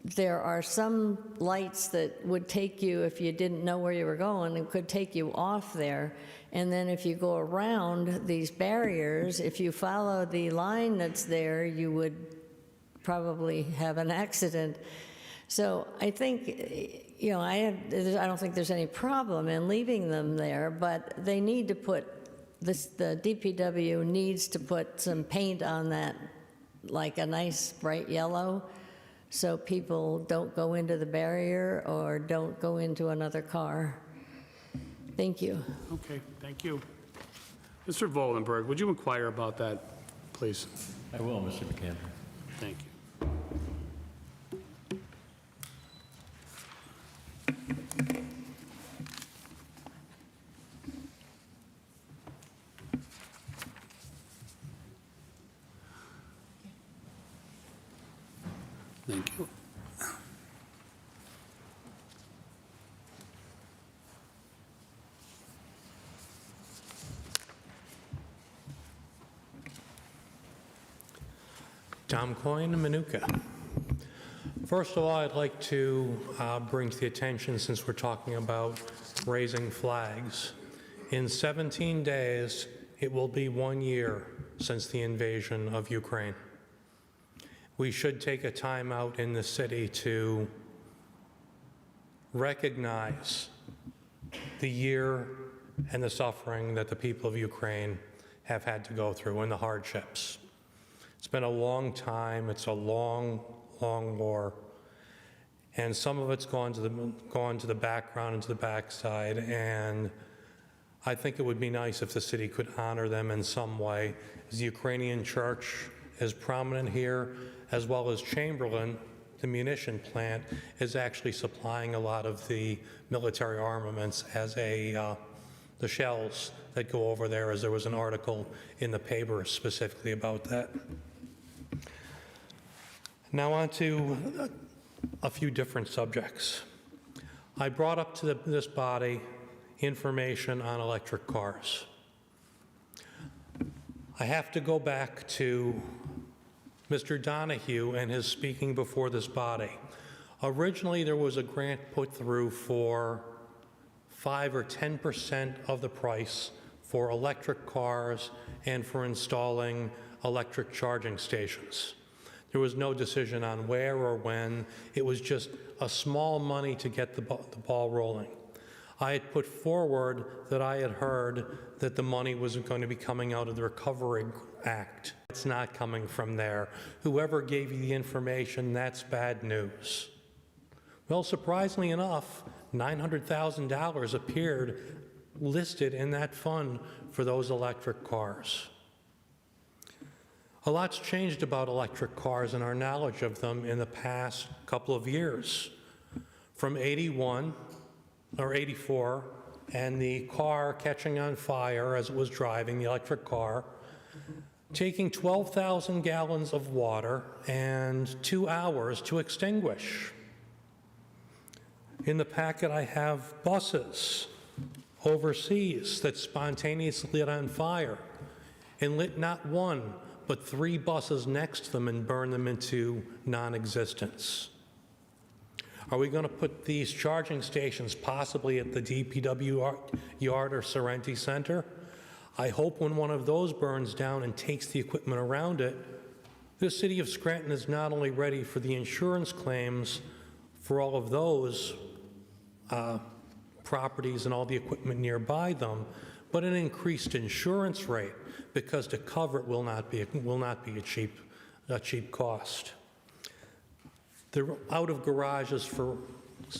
there are some lights that would take you, if you didn't know where you were going, it could take you off there. And then if you go around these barriers, if you follow the line that's there, you would probably have an accident. So I think, you know, I don't think there's any problem in leaving them there, but they need to put this, the DPW needs to put some paint on that, like a nice bright yellow, so people don't go into the barrier or don't go into another car. Thank you.
Okay, thank you. Mr. Voldenberg, would you inquire about that, please?
I will, Mr. McAndrew.
Thank you. Thank you.
Tom Coyne, Manuka. First of all, I'd like to bring to the attention, since we're talking about raising flags, in 17 days, it will be 1 year since the invasion of Ukraine. We should take a time out in the city to recognize the year and the suffering that the people of Ukraine have had to go through and the hardships. It's been a long time. It's a long, long war. And some of it's gone to the background and to the backside. And I think it would be nice if the city could honor them in some way. The Ukrainian church is prominent here, as well as Chamberlain, the munition plant, is actually supplying a lot of the military armaments as the shells that go over there, as there was an article in the paper specifically about that. Now on to a few different subjects. I brought up to this body information on electric cars. I have to go back to Mr. Donahue and his speaking before this body. Originally, there was a grant put through for 5 or 10% of the price for electric cars and for installing electric charging stations. There was no decision on where or when. It was just a small money to get the ball rolling. I had put forward that I had heard that the money was going to be coming out of the Recovery Act. It's not coming from there. Whoever gave you the information, that's bad news. Well, surprisingly enough, $900,000 appeared listed in that fund for those electric cars. A lot's changed about electric cars and our knowledge of them in the past couple of years. From 81 or 84, and the car catching on fire as it was driving, the electric car, taking 12,000 gallons of water and 2 hours to extinguish. In the packet, I have buses overseas that spontaneously lit on fire and lit not one, but 3 buses next to them and burned them into non-existence. Are we going to put these charging stations possibly at the DPW yard or Sorrento Center? I hope when one of those burns down and takes the equipment around it, the city of Scranton is not only ready for the insurance claims for all of those properties and all the equipment nearby them, but an increased insurance rate, because to cover it will not be a cheap cost. They're out of garages for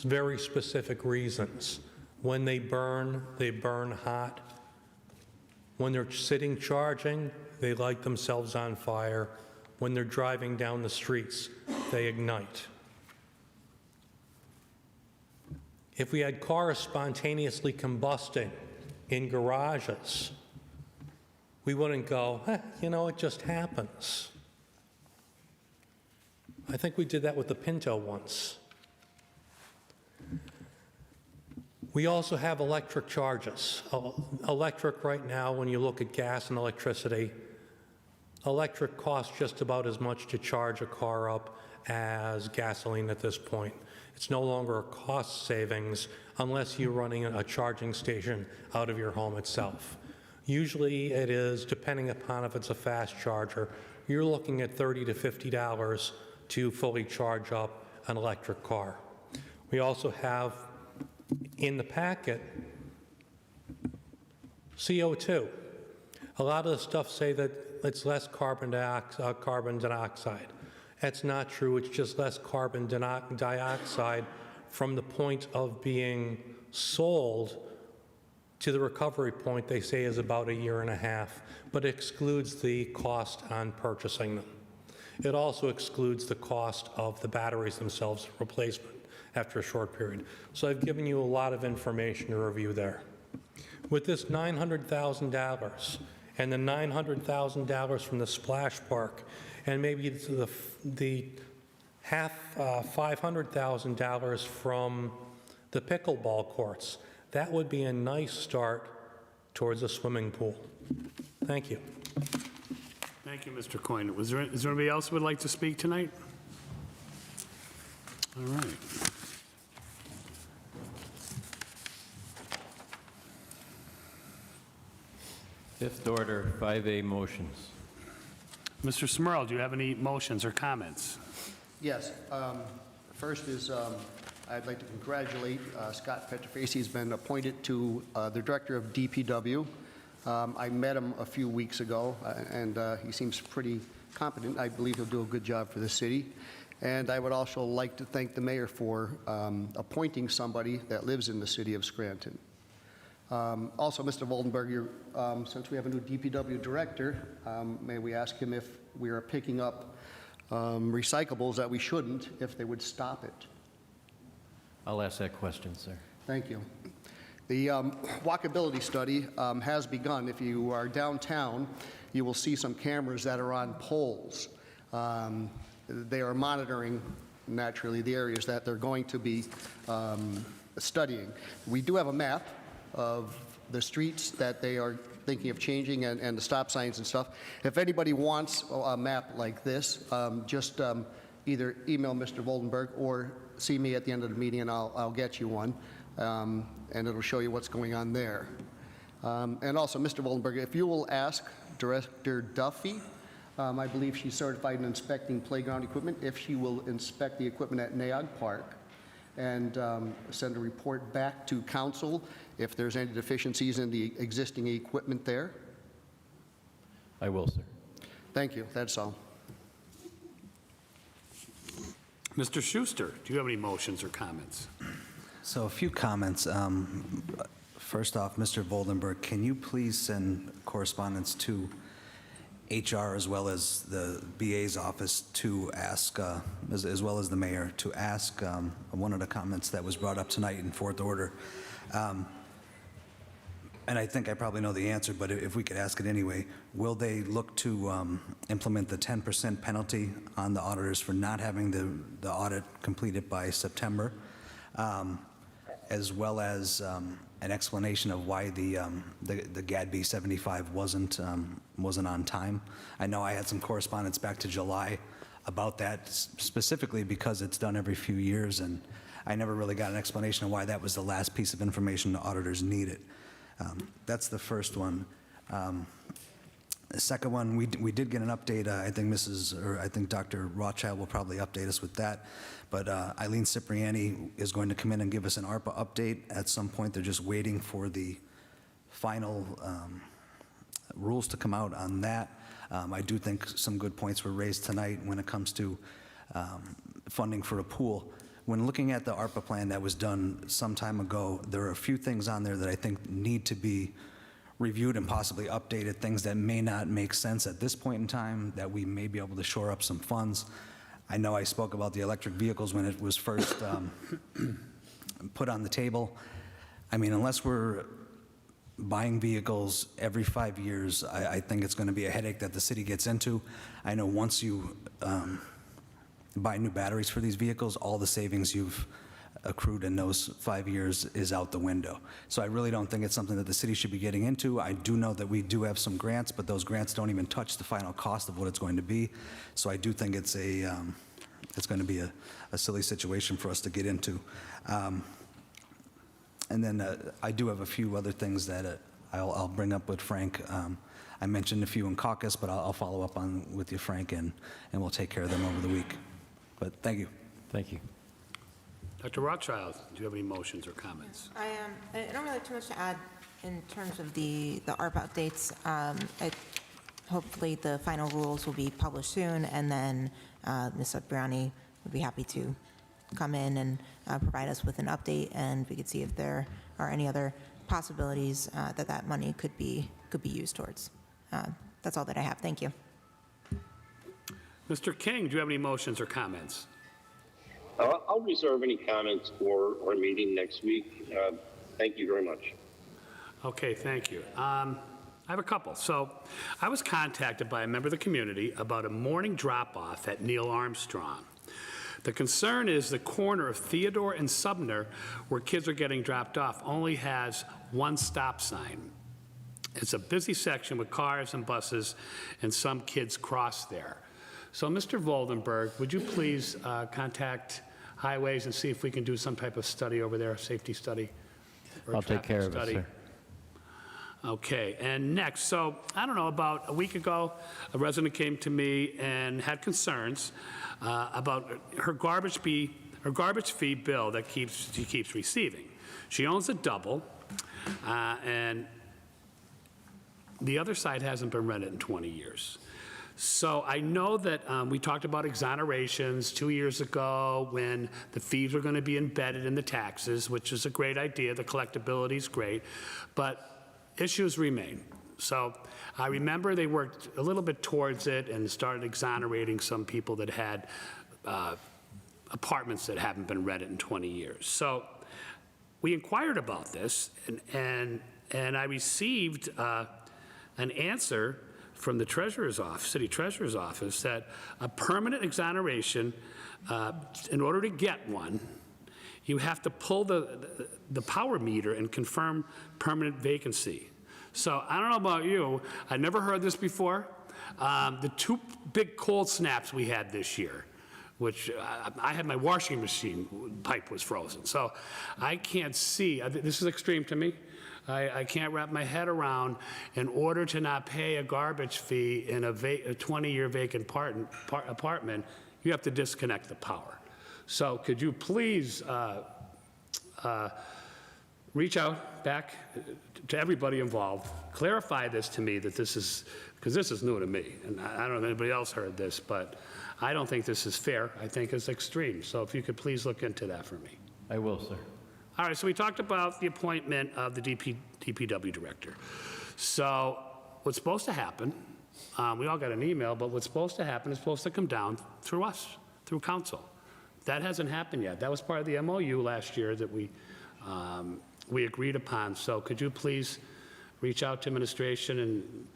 very specific reasons. When they burn hot. When they're sitting charging, they light themselves on fire. When they're driving down the streets, they ignite. If we had cars spontaneously combusting in garages, we wouldn't go, it just happens. I think we did that with the Pinto once. We also have electric charges. Electric right now, when you look at gas and electricity, electric costs just about as much to charge a car up as gasoline at this point. It's no longer a cost savings unless you're running a charging station out of your home itself. Usually it is, depending upon if it's a fast charger, you're looking at $30 to $50 to fully charge up an electric car. We also have in the packet CO2. A lot of the stuff say that it's less carbon dioxide. That's not true. It's just less carbon dioxide from the point of being sold to the recovery point. They say is about 1.5 years, but excludes the cost on purchasing them. It also excludes the cost of the batteries themselves, replacement, after a short period. So I've given you a lot of information to review there. With this $900,000 and the $900,000 from the splash park, and maybe the $500,000 from the pickleball courts, that would be a nice start towards a swimming pool. Thank you.
Thank you, Mr. Coyne. Is there anybody else who would like to speak tonight? All right.
Fifth order, 5A motions.
Mr. Smurl, do you have any motions or comments?
Yes. First is I'd like to congratulate Scott Petroface. He's been appointed to the director of DPW. I met him a few weeks ago, and he seems pretty competent. I believe he'll do a good job for the city. And I would also like to thank the mayor for appointing somebody that lives in the city of Scranton. Also, Mr. Voldenberg, since we have a new DPW director, may we ask him if we are picking up recyclables that we shouldn't, if they would stop it?
I'll ask that question, sir.
Thank you. The walkability study has begun. If you are downtown, you will see some cameras that are on poles. They are monitoring, naturally, the areas that they're going to be studying. We do have a map of the streets that they are thinking of changing and the stop signs and stuff. If anybody wants a map like this, just either email Mr. Voldenberg or see me at the end of the meeting and I'll get you one. And it'll show you what's going on there. And also, Mr. Voldenberg, if you will ask Director Duffy, I believe she's certified in inspecting playground equipment, if she will inspect the equipment at Naog Park and send a report back to council if there's any deficiencies in the existing equipment there.
I will, sir.
Thank you. That's all.
Mr. Schuster, do you have any motions or comments?
So a few comments. First off, Mr. Voldenberg, can you please send correspondence to HR as well as the BA's office to ask, as well as the mayor, to ask one of the comments that was brought up tonight in fourth order. And I think I probably know the answer, but if we could ask it anyway, will they look to implement the 10% penalty on the auditors for not having the audit completed by September, as well as an explanation of why the GADB 75 wasn't on time? I know I had some correspondence back to July about that, specifically because it's done every few years, and I never really got an explanation of why that was the last piece of information the auditors needed. That's the first one. The second one, we did get an update. I think Dr. Rothchild will probably update us with that. But Eileen Cipriani is going to come in and give us an ARPA update at some point. They're just waiting for the final rules to come out on that. I do think some good points were raised tonight when it comes to funding for a pool. When looking at the ARPA plan that was done some time ago, there are a few things on there that I think need to be reviewed and possibly updated, things that may not make sense at this point in time, that we may be able to shore up some funds. I know I spoke about the electric vehicles when it was first put on the table. I mean, unless we're buying vehicles every 5 years, I think it's going to be a headache that the city gets into. I know once you buy new batteries for these vehicles, all the savings you've accrued in those 5 years is out the window. So I really don't think it's something that the city should be getting into. I do know that we do have some grants, but those grants don't even touch the final cost of what it's going to be. So I do think it's going to be a silly situation for us to get into. And then I do have a few other things that I'll bring up with Frank. I mentioned a few in caucus, but I'll follow up on with you, Frank, and we'll take care of them over the week. But thank you.
Thank you.
Dr. Rothchild, do you have any motions or comments?
I don't really have too much to add in terms of the ARPA updates. Hopefully the final rules will be published soon, and then Ms. Cipriani would be happy to come in and provide us with an update, and we could see if there are any other possibilities that money could be used towards. That's all that I have. Thank you.
Mr. King, do you have any motions or comments?
I'll reserve any comments for our meeting next week. Thank you very much.
Okay, thank you. I have a couple. So I was contacted by a member of the community about a morning drop-off at Neil Armstrong. The concern is the corner of Theodore and Sumner, where kids are getting dropped off, only has one stop sign. It's a busy section with cars and buses, and some kids cross there. So, Mr. Voldenberg, would you please contact Highways and see if we can do some type of study over there, a safety study?
I'll take care of it, sir.
Okay, and next, so I don't know, about a week ago, a resident came to me and had concerns about her garbage fee bill that she keeps receiving. She owns a double, and the other side hasn't been rented in 20 years. So I know that we talked about exonerations 2 years ago when the fees were going to be embedded in the taxes, which is a great idea. The collectability is great, but issues remain. So I remember they worked a little bit towards it and started exonerating some people that had apartments that haven't been rented in 20 years. So we inquired about this, and I received an answer from the treasurer's office, city treasurer's office, that a permanent exoneration, in order to get one, you have to pull the power meter and confirm permanent vacancy. So I don't know about you, I never heard this before. The two big cold snaps we had this year, which I had my washing machine pipe was frozen. So I can't see, this is extreme to me. I can't wrap my head around, in order to not pay a garbage fee in a 20-year vacant apartment, you have to disconnect the power. So could you please reach out back to everybody involved, clarify this to me, that this is, because this is new to me, and I don't know if anybody else heard this, but I don't think this is fair. I think it's extreme. So if you could please look into that for me.
I will, sir.
All right, so we talked about the appointment of the DPW director. So what's supposed to happen, we all got an email, but what's supposed to happen is supposed to come down through us, through council. That hasn't happened yet. That was part of the MOU last year that we agreed upon. So could you please reach out to administration and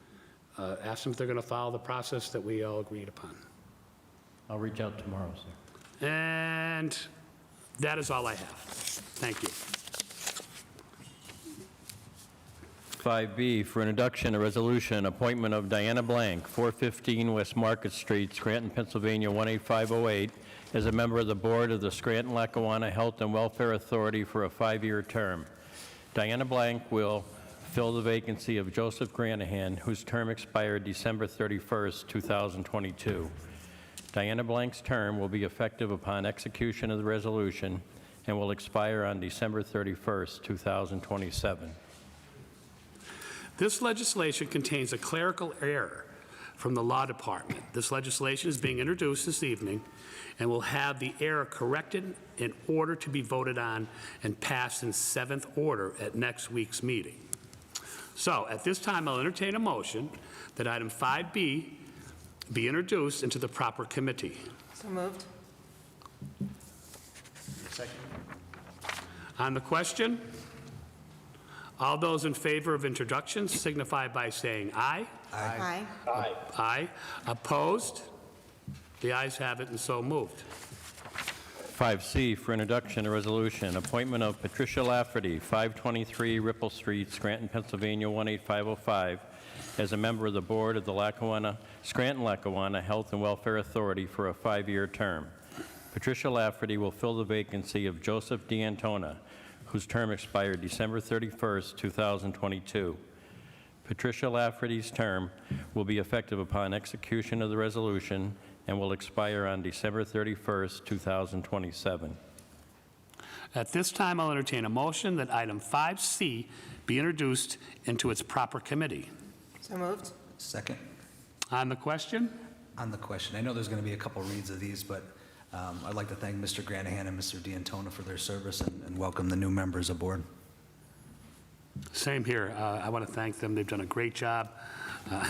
ask them if they're going to follow the process that we all agreed upon?
I'll reach out tomorrow, sir.
And that is all I have. Thank you.
5B for introduction, a resolution, appointment of Diana Blank, 415 West Market Street, Scranton, Pennsylvania, 18508, as a member of the board of the Scranton-Lackawanna Health and Welfare Authority for a 5-year term. Diana Blank will fill the vacancy of Joseph Granahan, whose term expired December 31st, 2022. Diana Blank's term will be effective upon execution of the resolution and will expire on December 31st, 2027.
This legislation contains a clerical error from the law department. This legislation is being introduced this evening and will have the error corrected in order to be voted on and passed in 7th order at next week's meeting. So at this time, I'll entertain a motion that item 5B be introduced into the proper committee.
So moved.
Second.
On the question, all those in favor of introduction signify by saying aye.
Aye.
Aye. Aye. Opposed? The ayes have it and so moved.
5C for introduction, a resolution, appointment of Patricia Lafferty, 523 Ripple Street, Scranton, Pennsylvania, 18505, as a member of the board of the Scranton-Lackawanna Health and Welfare Authority for a 5-year term. Patricia Lafferty will fill the vacancy of Joseph D'Antona, whose term expired December 31st, 2022. Patricia Lafferty's term will be effective upon execution of the resolution and will expire on December 31st, 2027.
At this time, I'll entertain a motion that item 5C be introduced into its proper committee.
So moved.
Second.
On the question?
On the question, I know there's going to be a couple reads of these, but I'd like to thank Mr. Granahan and Mr. D'Antona for their service and welcome the new members aboard.
Same here. I want to thank them. They've done a great job. I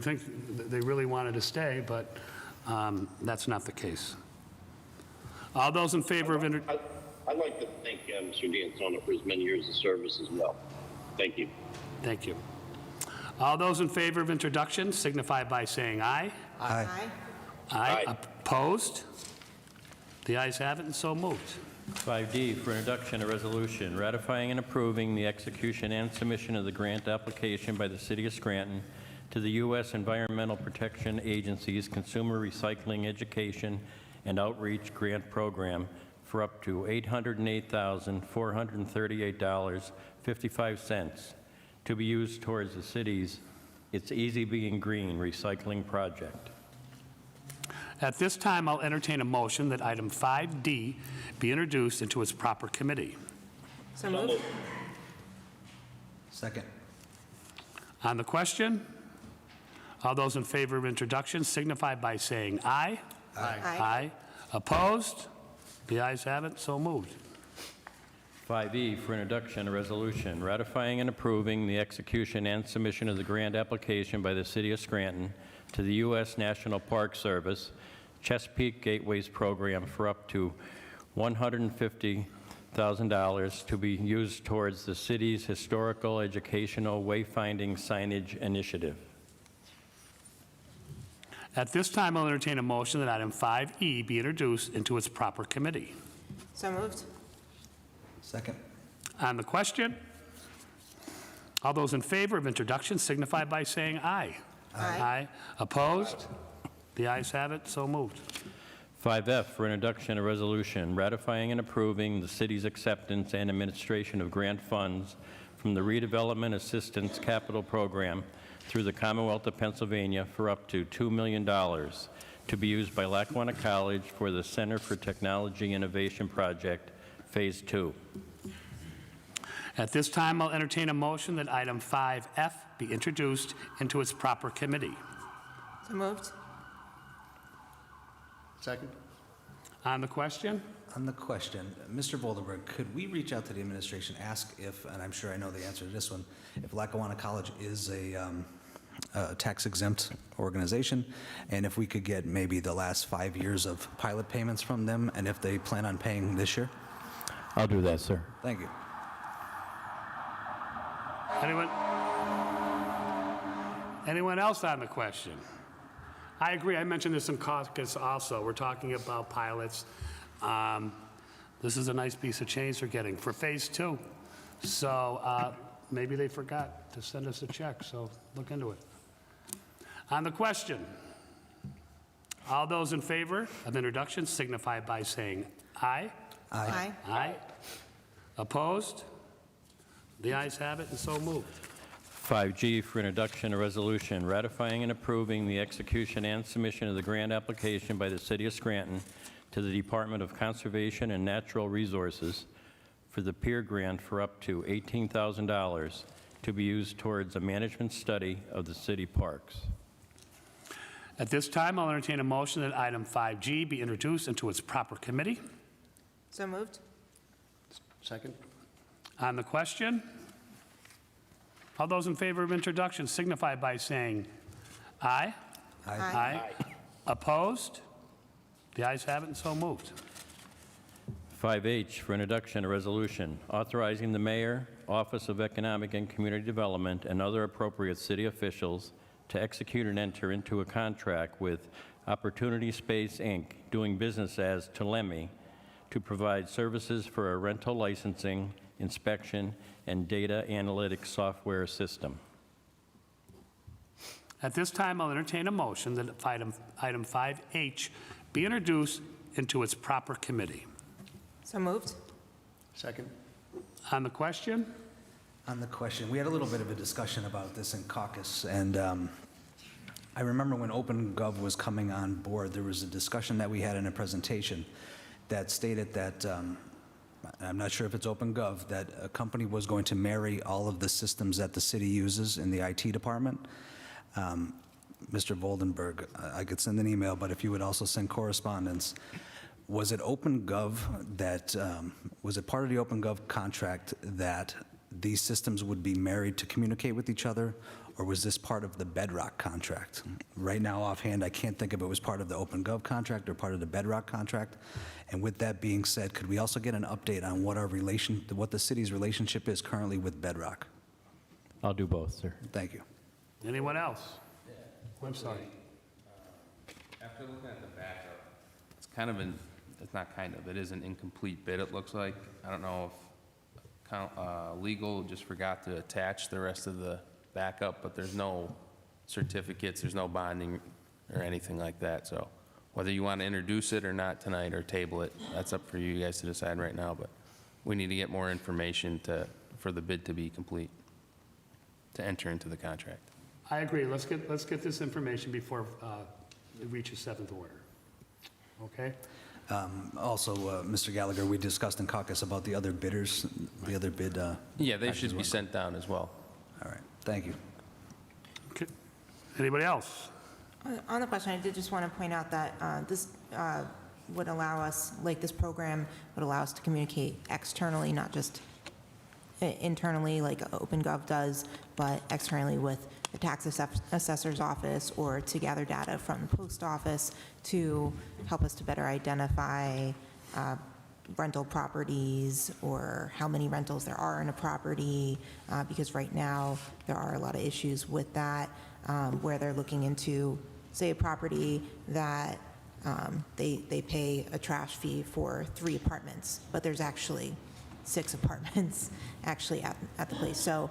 think they really wanted to stay, but that's not the case. All those in favor of...
I'd like to thank Mr. D'Antona for his many years of service as well. Thank you.
Thank you. All those in favor of introduction signify by saying aye.
Aye.
Aye. Opposed? The ayes have it and so moved.
5D for introduction, a resolution ratifying and approving the execution and submission of the grant application by the City of Scranton to the U.S. Environmental Protection Agency's Consumer Recycling Education and Outreach Grant Program for up to $808,438.55 to be used towards the city's It's Easy Being Green recycling project.
At this time, I'll entertain a motion that item 5D be introduced into its proper committee.
So moved.
Second.
On the question, all those in favor of introduction signify by saying aye.
Aye.
Aye. Opposed? The ayes have it, so moved.
5E for introduction, a resolution ratifying and approving the execution and submission of the grant application by the City of Scranton to the U.S. National Park Service Chesapeake Gateways Program for up to $150,000 to be used towards the city's historical educational wayfinding signage initiative.
At this time, I'll entertain a motion that item 5E be introduced into its proper committee.
So moved.
Second.
On the question, all those in favor of introduction signify by saying aye.
Aye.
Aye. Opposed? The ayes have it, so moved.
5F for introduction, a resolution ratifying and approving the city's acceptance and administration of grant funds from the Redevelopment Assistance Capital Program through the Commonwealth of Pennsylvania for up to $2 million to be used by Lackawanna College for the Center for Technology Innovation Project, Phase 2.
At this time, I'll entertain a motion that item 5F be introduced into its proper committee.
So moved.
Second.
On the question?
On the question, Mr. Voldenberg, could we reach out to the administration, ask if, and I'm sure I know the answer to this one, if Lackawanna College is a tax-exempt organization, and if we could get maybe the last 5 years of pilot payments from them, and if they plan on paying this year?
I'll do that, sir.
Thank you.
Anyone else on the question? I agree. I mentioned this in caucus also. We're talking about pilots. This is a nice piece of change they're getting for phase 2. So maybe they forgot to send us a check, so look into it. On the question, all those in favor of introduction signify by saying aye.
Aye.
Aye. Opposed? The ayes have it, and so moved.
5G for introduction, a resolution ratifying and approving the execution and submission of the grant application by the City of Scranton to the Department of Conservation and Natural Resources for the peer grant for up to $18,000 to be used towards a management study of the city parks.
At this time, I'll entertain a motion that item 5G be introduced into its proper committee.
So moved.
Second?
On the question, all those in favor of introduction signify by saying aye.
Aye.
Opposed? The ayes have it, and so moved.
5H for introduction, a resolution authorizing the mayor, Office of Economic and Community Development, and other appropriate city officials to execute and enter into a contract with Opportunity Space, Inc., doing business as Telemi, to provide services for a rental licensing, inspection, and data analytics software system.
At this time, I'll entertain a motion that item 5H be introduced into its proper committee.
So moved.
Second?
On the question?
On the question, we had a little bit of a discussion about this in caucus, and I remember when OpenGov was coming on board, there was a discussion that we had in a presentation that stated that, I'm not sure if it's OpenGov, that a company was going to marry all of the systems that the city uses in the IT department. Mr. Voldenberg, I could send an email, but if you would also send correspondence, was it OpenGov that, was it part of the OpenGov contract that these systems would be married to communicate with each other, or was this part of the Bedrock contract? Right now, offhand, I can't think if it was part of the OpenGov contract or part of the Bedrock contract. And with that being said, could we also get an update on what the city's relationship is currently with Bedrock?
I'll do both, sir.
Thank you.
Anyone else? I'm sorry.
After looking at the backup, it's kind of it's not kind of, it is an incomplete bid, it looks like. I don't know if legal just forgot to attach the rest of the backup, but there's no certificates, there's no bonding or anything like that. So whether you want to introduce it or not tonight or table it, that's up for you guys to decide right now. But we need to get more information for the bid to be complete, to enter into the contract.
I agree. Let's get this information before it reaches seventh order. Okay?
Also, Mr. Gallagher, we discussed in caucus about the other bidders, the other bid.
Yeah, they should be sent down as well.
All right, thank you.
Okay. Anybody else?
On the question, I did just want to point out that this would allow us, like this program would allow us to communicate externally, not just internally like OpenGov does, but externally with the tax assessor's office, or to gather data from the post office to help us to better identify rental properties or how many rentals there are in a property, because right now there are a lot of issues with that, where they're looking into, say, a property that they pay a trash fee for 3 apartments, but there's actually 6 apartments actually at the place. So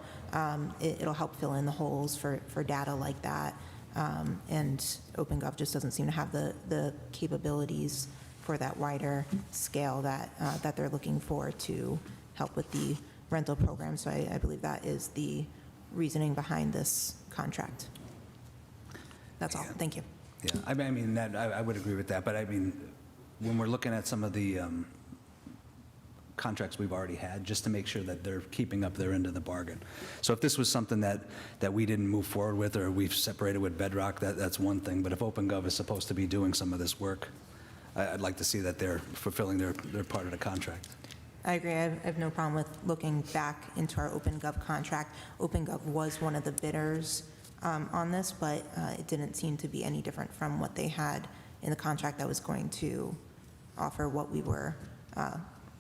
it'll help fill in the holes for data like that. And OpenGov just doesn't seem to have the capabilities for that wider scale that they're looking for to help with the rental program. So I believe that is the reasoning behind this contract. That's all. Thank you.
Yeah, I mean, I would agree with that, but I mean, when we're looking at some of the contracts we've already had, just to make sure that they're keeping up their end of the bargain. So if this was something that we didn't move forward with, or we've separated with Bedrock, that's one thing, but if OpenGov is supposed to be doing some of this work, I'd like to see that they're fulfilling their part of the contract.
I agree. I have no problem with looking back into our OpenGov contract. OpenGov was one of the bidders on this, but it didn't seem to be any different from what they had in the contract that was going to offer what we were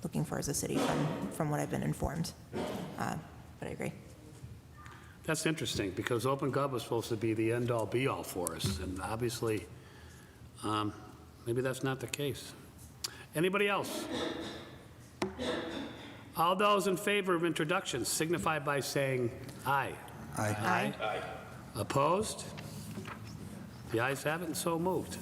looking for as a city from what I've been informed. But I agree.
That's interesting, because OpenGov was supposed to be the end-all, be-all for us, and obviously, maybe that's not the case. Anybody else? All those in favor of introduction signify by saying aye.
Aye.
Aye. Aye. Opposed? The ayes have it, and so moved.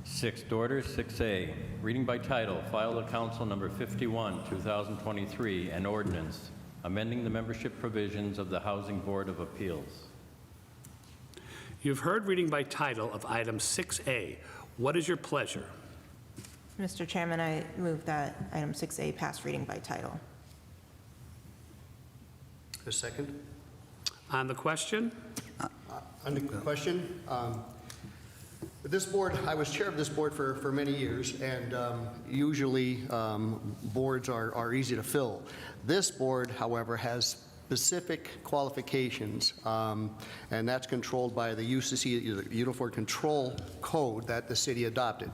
Sixth order, 6A, reading by title, file of council number 51, 2023, an ordinance amending the membership provisions of the Housing Board of Appeals.
You've heard reading by title of item 6A. What is your pleasure?
Mr. Chairman, I move that item 6A pass reading by title.
A second?
On the question?
On the question, this board, I was chair of this board for many years, and usually boards are easy to fill. This board, however, has specific qualifications, and that's controlled by the UCC, Uniform Control Code that the city adopted.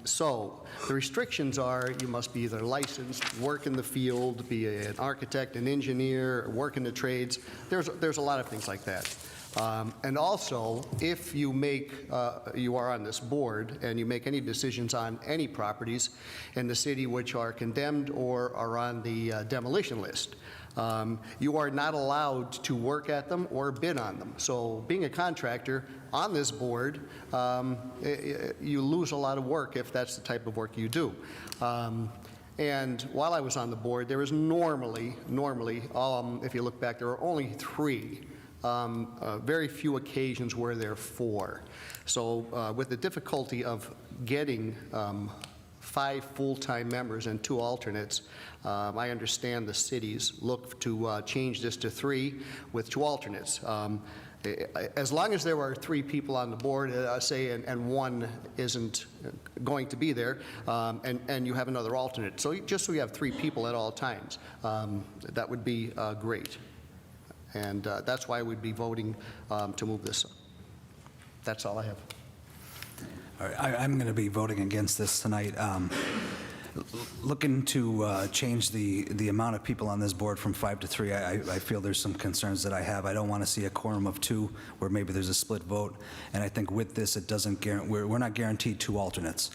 So the restrictions are you must be either licensed, work in the field, be an architect, an engineer, work in the trades. There's a lot of things like that. And also, if you you are on this board and you make any decisions on any properties in the city which are condemned or are on the demolition list, you are not allowed to work at them or bid on them. So being a contractor on this board, you lose a lot of work if that's the type of work you do. And while I was on the board, there was normally, if you look back, there were only 3. Very few occasions where there are 4. So with the difficulty of getting 5 full-time members and 2 alternates, I understand the cities look to change this to 3 with 2 alternates. As long as there are 3 people on the board, say, and 1 isn't going to be there, and you have another alternate. So just so you have 3 people at all times, that would be great. And that's why we'd be voting to move this. That's all I have.
All right, I'm going to be voting against this tonight. Looking to change the amount of people on this board from 5 to 3, I feel there's some concerns that I have. I don't want to see a quorum of 2 where maybe there's a split vote. And I think with this, it doesn't guarantee, we're not guaranteed 2 alternates.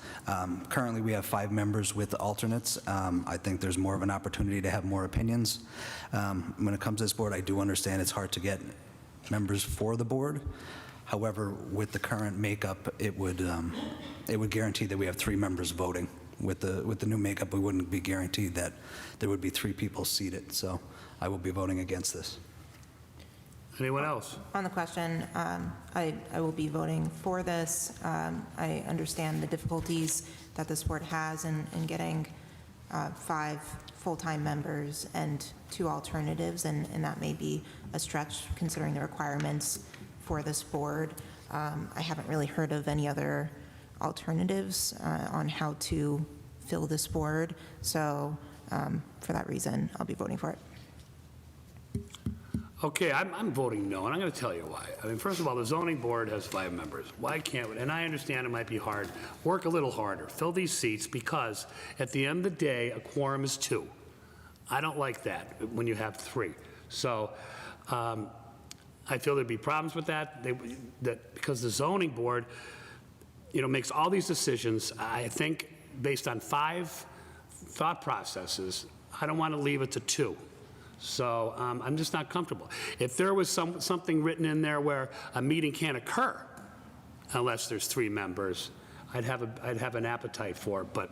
Currently, we have 5 members with alternates. I think there's more of an opportunity to have more opinions. When it comes to this board, I do understand it's hard to get members for the board. However, with the current makeup, it would guarantee that we have 3 members voting. With the new makeup, we wouldn't be guaranteed that there would be 3 people seated. So I will be voting against this.
Anyone else?
On the question, I will be voting for this. I understand the difficulties that this board has in getting 5 full-time members and 2 alternatives, and that may be a stretch considering the requirements for this board. I haven't really heard of any other alternatives on how to fill this board. So for that reason, I'll be voting for it.
Okay, I'm voting no, and I'm going to tell you why. I mean, first of all, the zoning board has 5 members. Why can't we? And I understand it might be hard. Work a little harder. Fill these seats, because at the end of the day, a quorum is 2. I don't like that when you have 3. So I feel there'd be problems with that, because the zoning board, makes all these decisions, I think, based on 5 thought processes. I don't want to leave it to 2. So I'm just not comfortable. If there was something written in there where a meeting can't occur unless there's 3 members, I'd have an appetite for it. But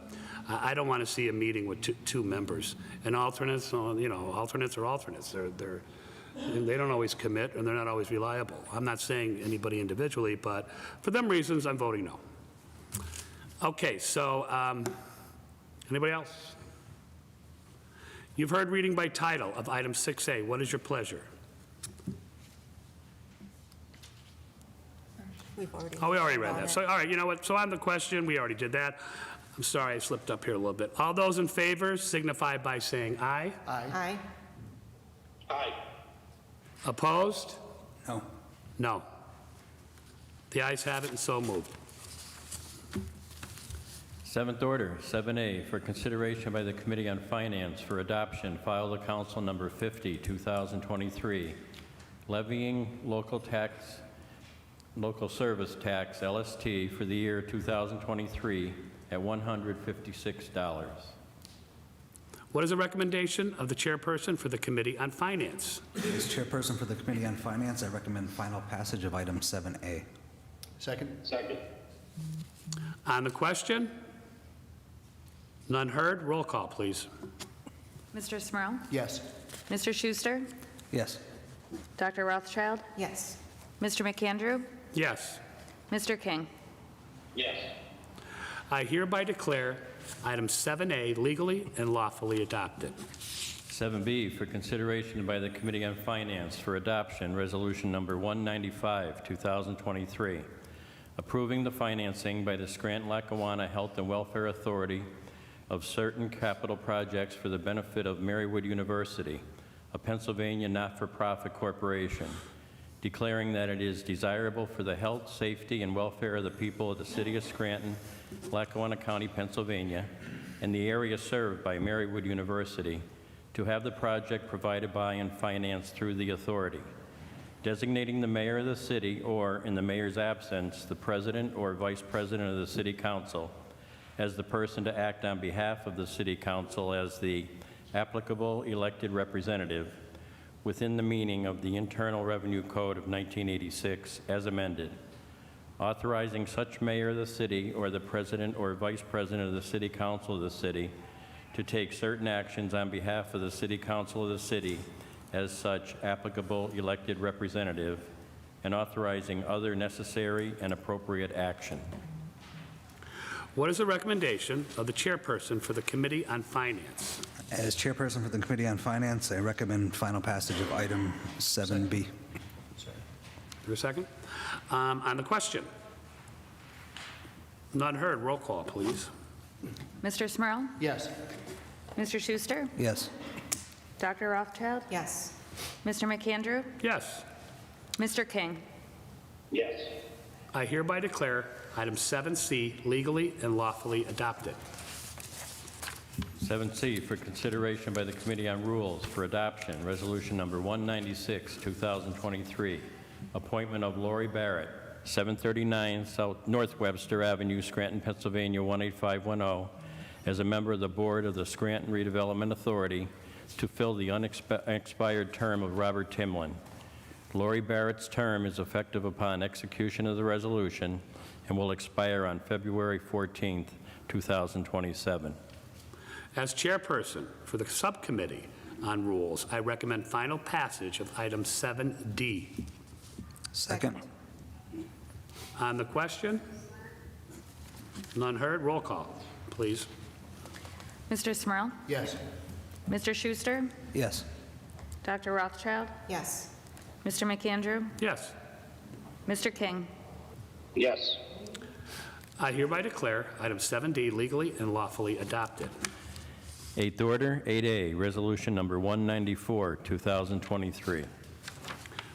I don't want to see a meeting with 2 members. And alternates, alternates are alternates. They don't always commit, and they're not always reliable. I'm not saying anybody individually, but for them reasons, I'm voting no. Okay, so anybody else? You've heard reading by title of item 6A. What is your pleasure?
We've already.
Oh, we already read
voted on
that.
it.
So, all right, you know what? So on the question, we already did that. I'm sorry, I slipped up here a little bit. All those in favor signify by saying aye.
Aye.
Aye.
Opposed?
No.
No. The ayes have it and so moved.
Seventh order, 7A, for consideration by the Committee on Finance for adoption, file to Council number 50, 2023, levying local service tax, LST, for the year 2023 at $156.
What is the recommendation of the chairperson for the Committee on Finance?
As chairperson for the Committee on Finance, I recommend final passage of item 7A.
Second?
Second.
On the question? None heard. Roll call, please.
Mr. Smurl?
Yes.
Mr. Schuster?
Yes.
Dr. Rothchild?
Yes.
Mr. McAndrew?
Yes.
Mr. King?
Yes.
I hereby declare item 7A legally and lawfully adopted.
7B, for consideration by the Committee on Finance for adoption, resolution number 195, 2023, approving the financing by the Scranton-Lackawanna Health and Welfare Authority of certain capital projects for the benefit of Marywood University, a Pennsylvania not-for-profit corporation, declaring that it is desirable for the health, safety, and welfare of the people of the city of Scranton, Lackawanna County, Pennsylvania, and the area served by Marywood University to have the project provided by and financed through the authority, designating the mayor of the city or, in the mayor's absence, the president or vice president of the city council as the person to act on behalf of the city council as the applicable elected representative within the meaning of the Internal Revenue Code of 1986 as amended, authorizing such mayor of the city or the president or vice president of the city council of the city to take certain actions on behalf of the city council of the city as such applicable elected representative, and authorizing other necessary and appropriate action.
What is the recommendation of the chairperson for the Committee on Finance?
As chairperson for the Committee on Finance, I recommend final passage of item 7B.
For a second. On the question? None heard. Roll call, please.
Mr. Smurl?
Yes.
Mr. Schuster?
Yes.
Dr. Rothchild?
Yes.
Mr. McAndrew?
Yes.
Mr. King?
Yes.
I hereby declare item 7C legally and lawfully adopted.
7C, for consideration by the Committee on Rules for adoption, resolution number 196, 2023, appointment of Lori Barrett, 739 North Webster Avenue, Scranton, Pennsylvania, 18510, as a member of the board of the Scranton Redevelopment Authority to fill the unexpired term of Robert Timlin. Lori Barrett's term is effective upon execution of the resolution and will expire on February 14th, 2027.
As chairperson for the Subcommittee on Rules, I recommend final passage of item 7D.
Second.
On the question? None heard. Roll call, please.
Mr. Smurl?
Yes.
Mr. Schuster?
Yes.
Dr. Rothchild?
Yes.
Mr. McAndrew?
Yes.
Mr. King?
Yes.
I hereby declare item 7D legally and lawfully adopted.
Eighth order, 8A, resolution number 194, 2023.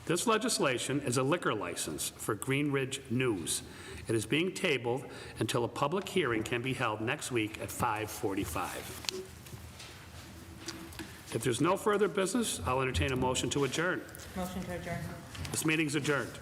This legislation is a liquor license for Green Ridge News. It is being tabled until a public hearing can be held next week at 5:45. If there's no further business, I'll entertain a motion to adjourn.
Motion to adjourn.
This meeting's adjourned.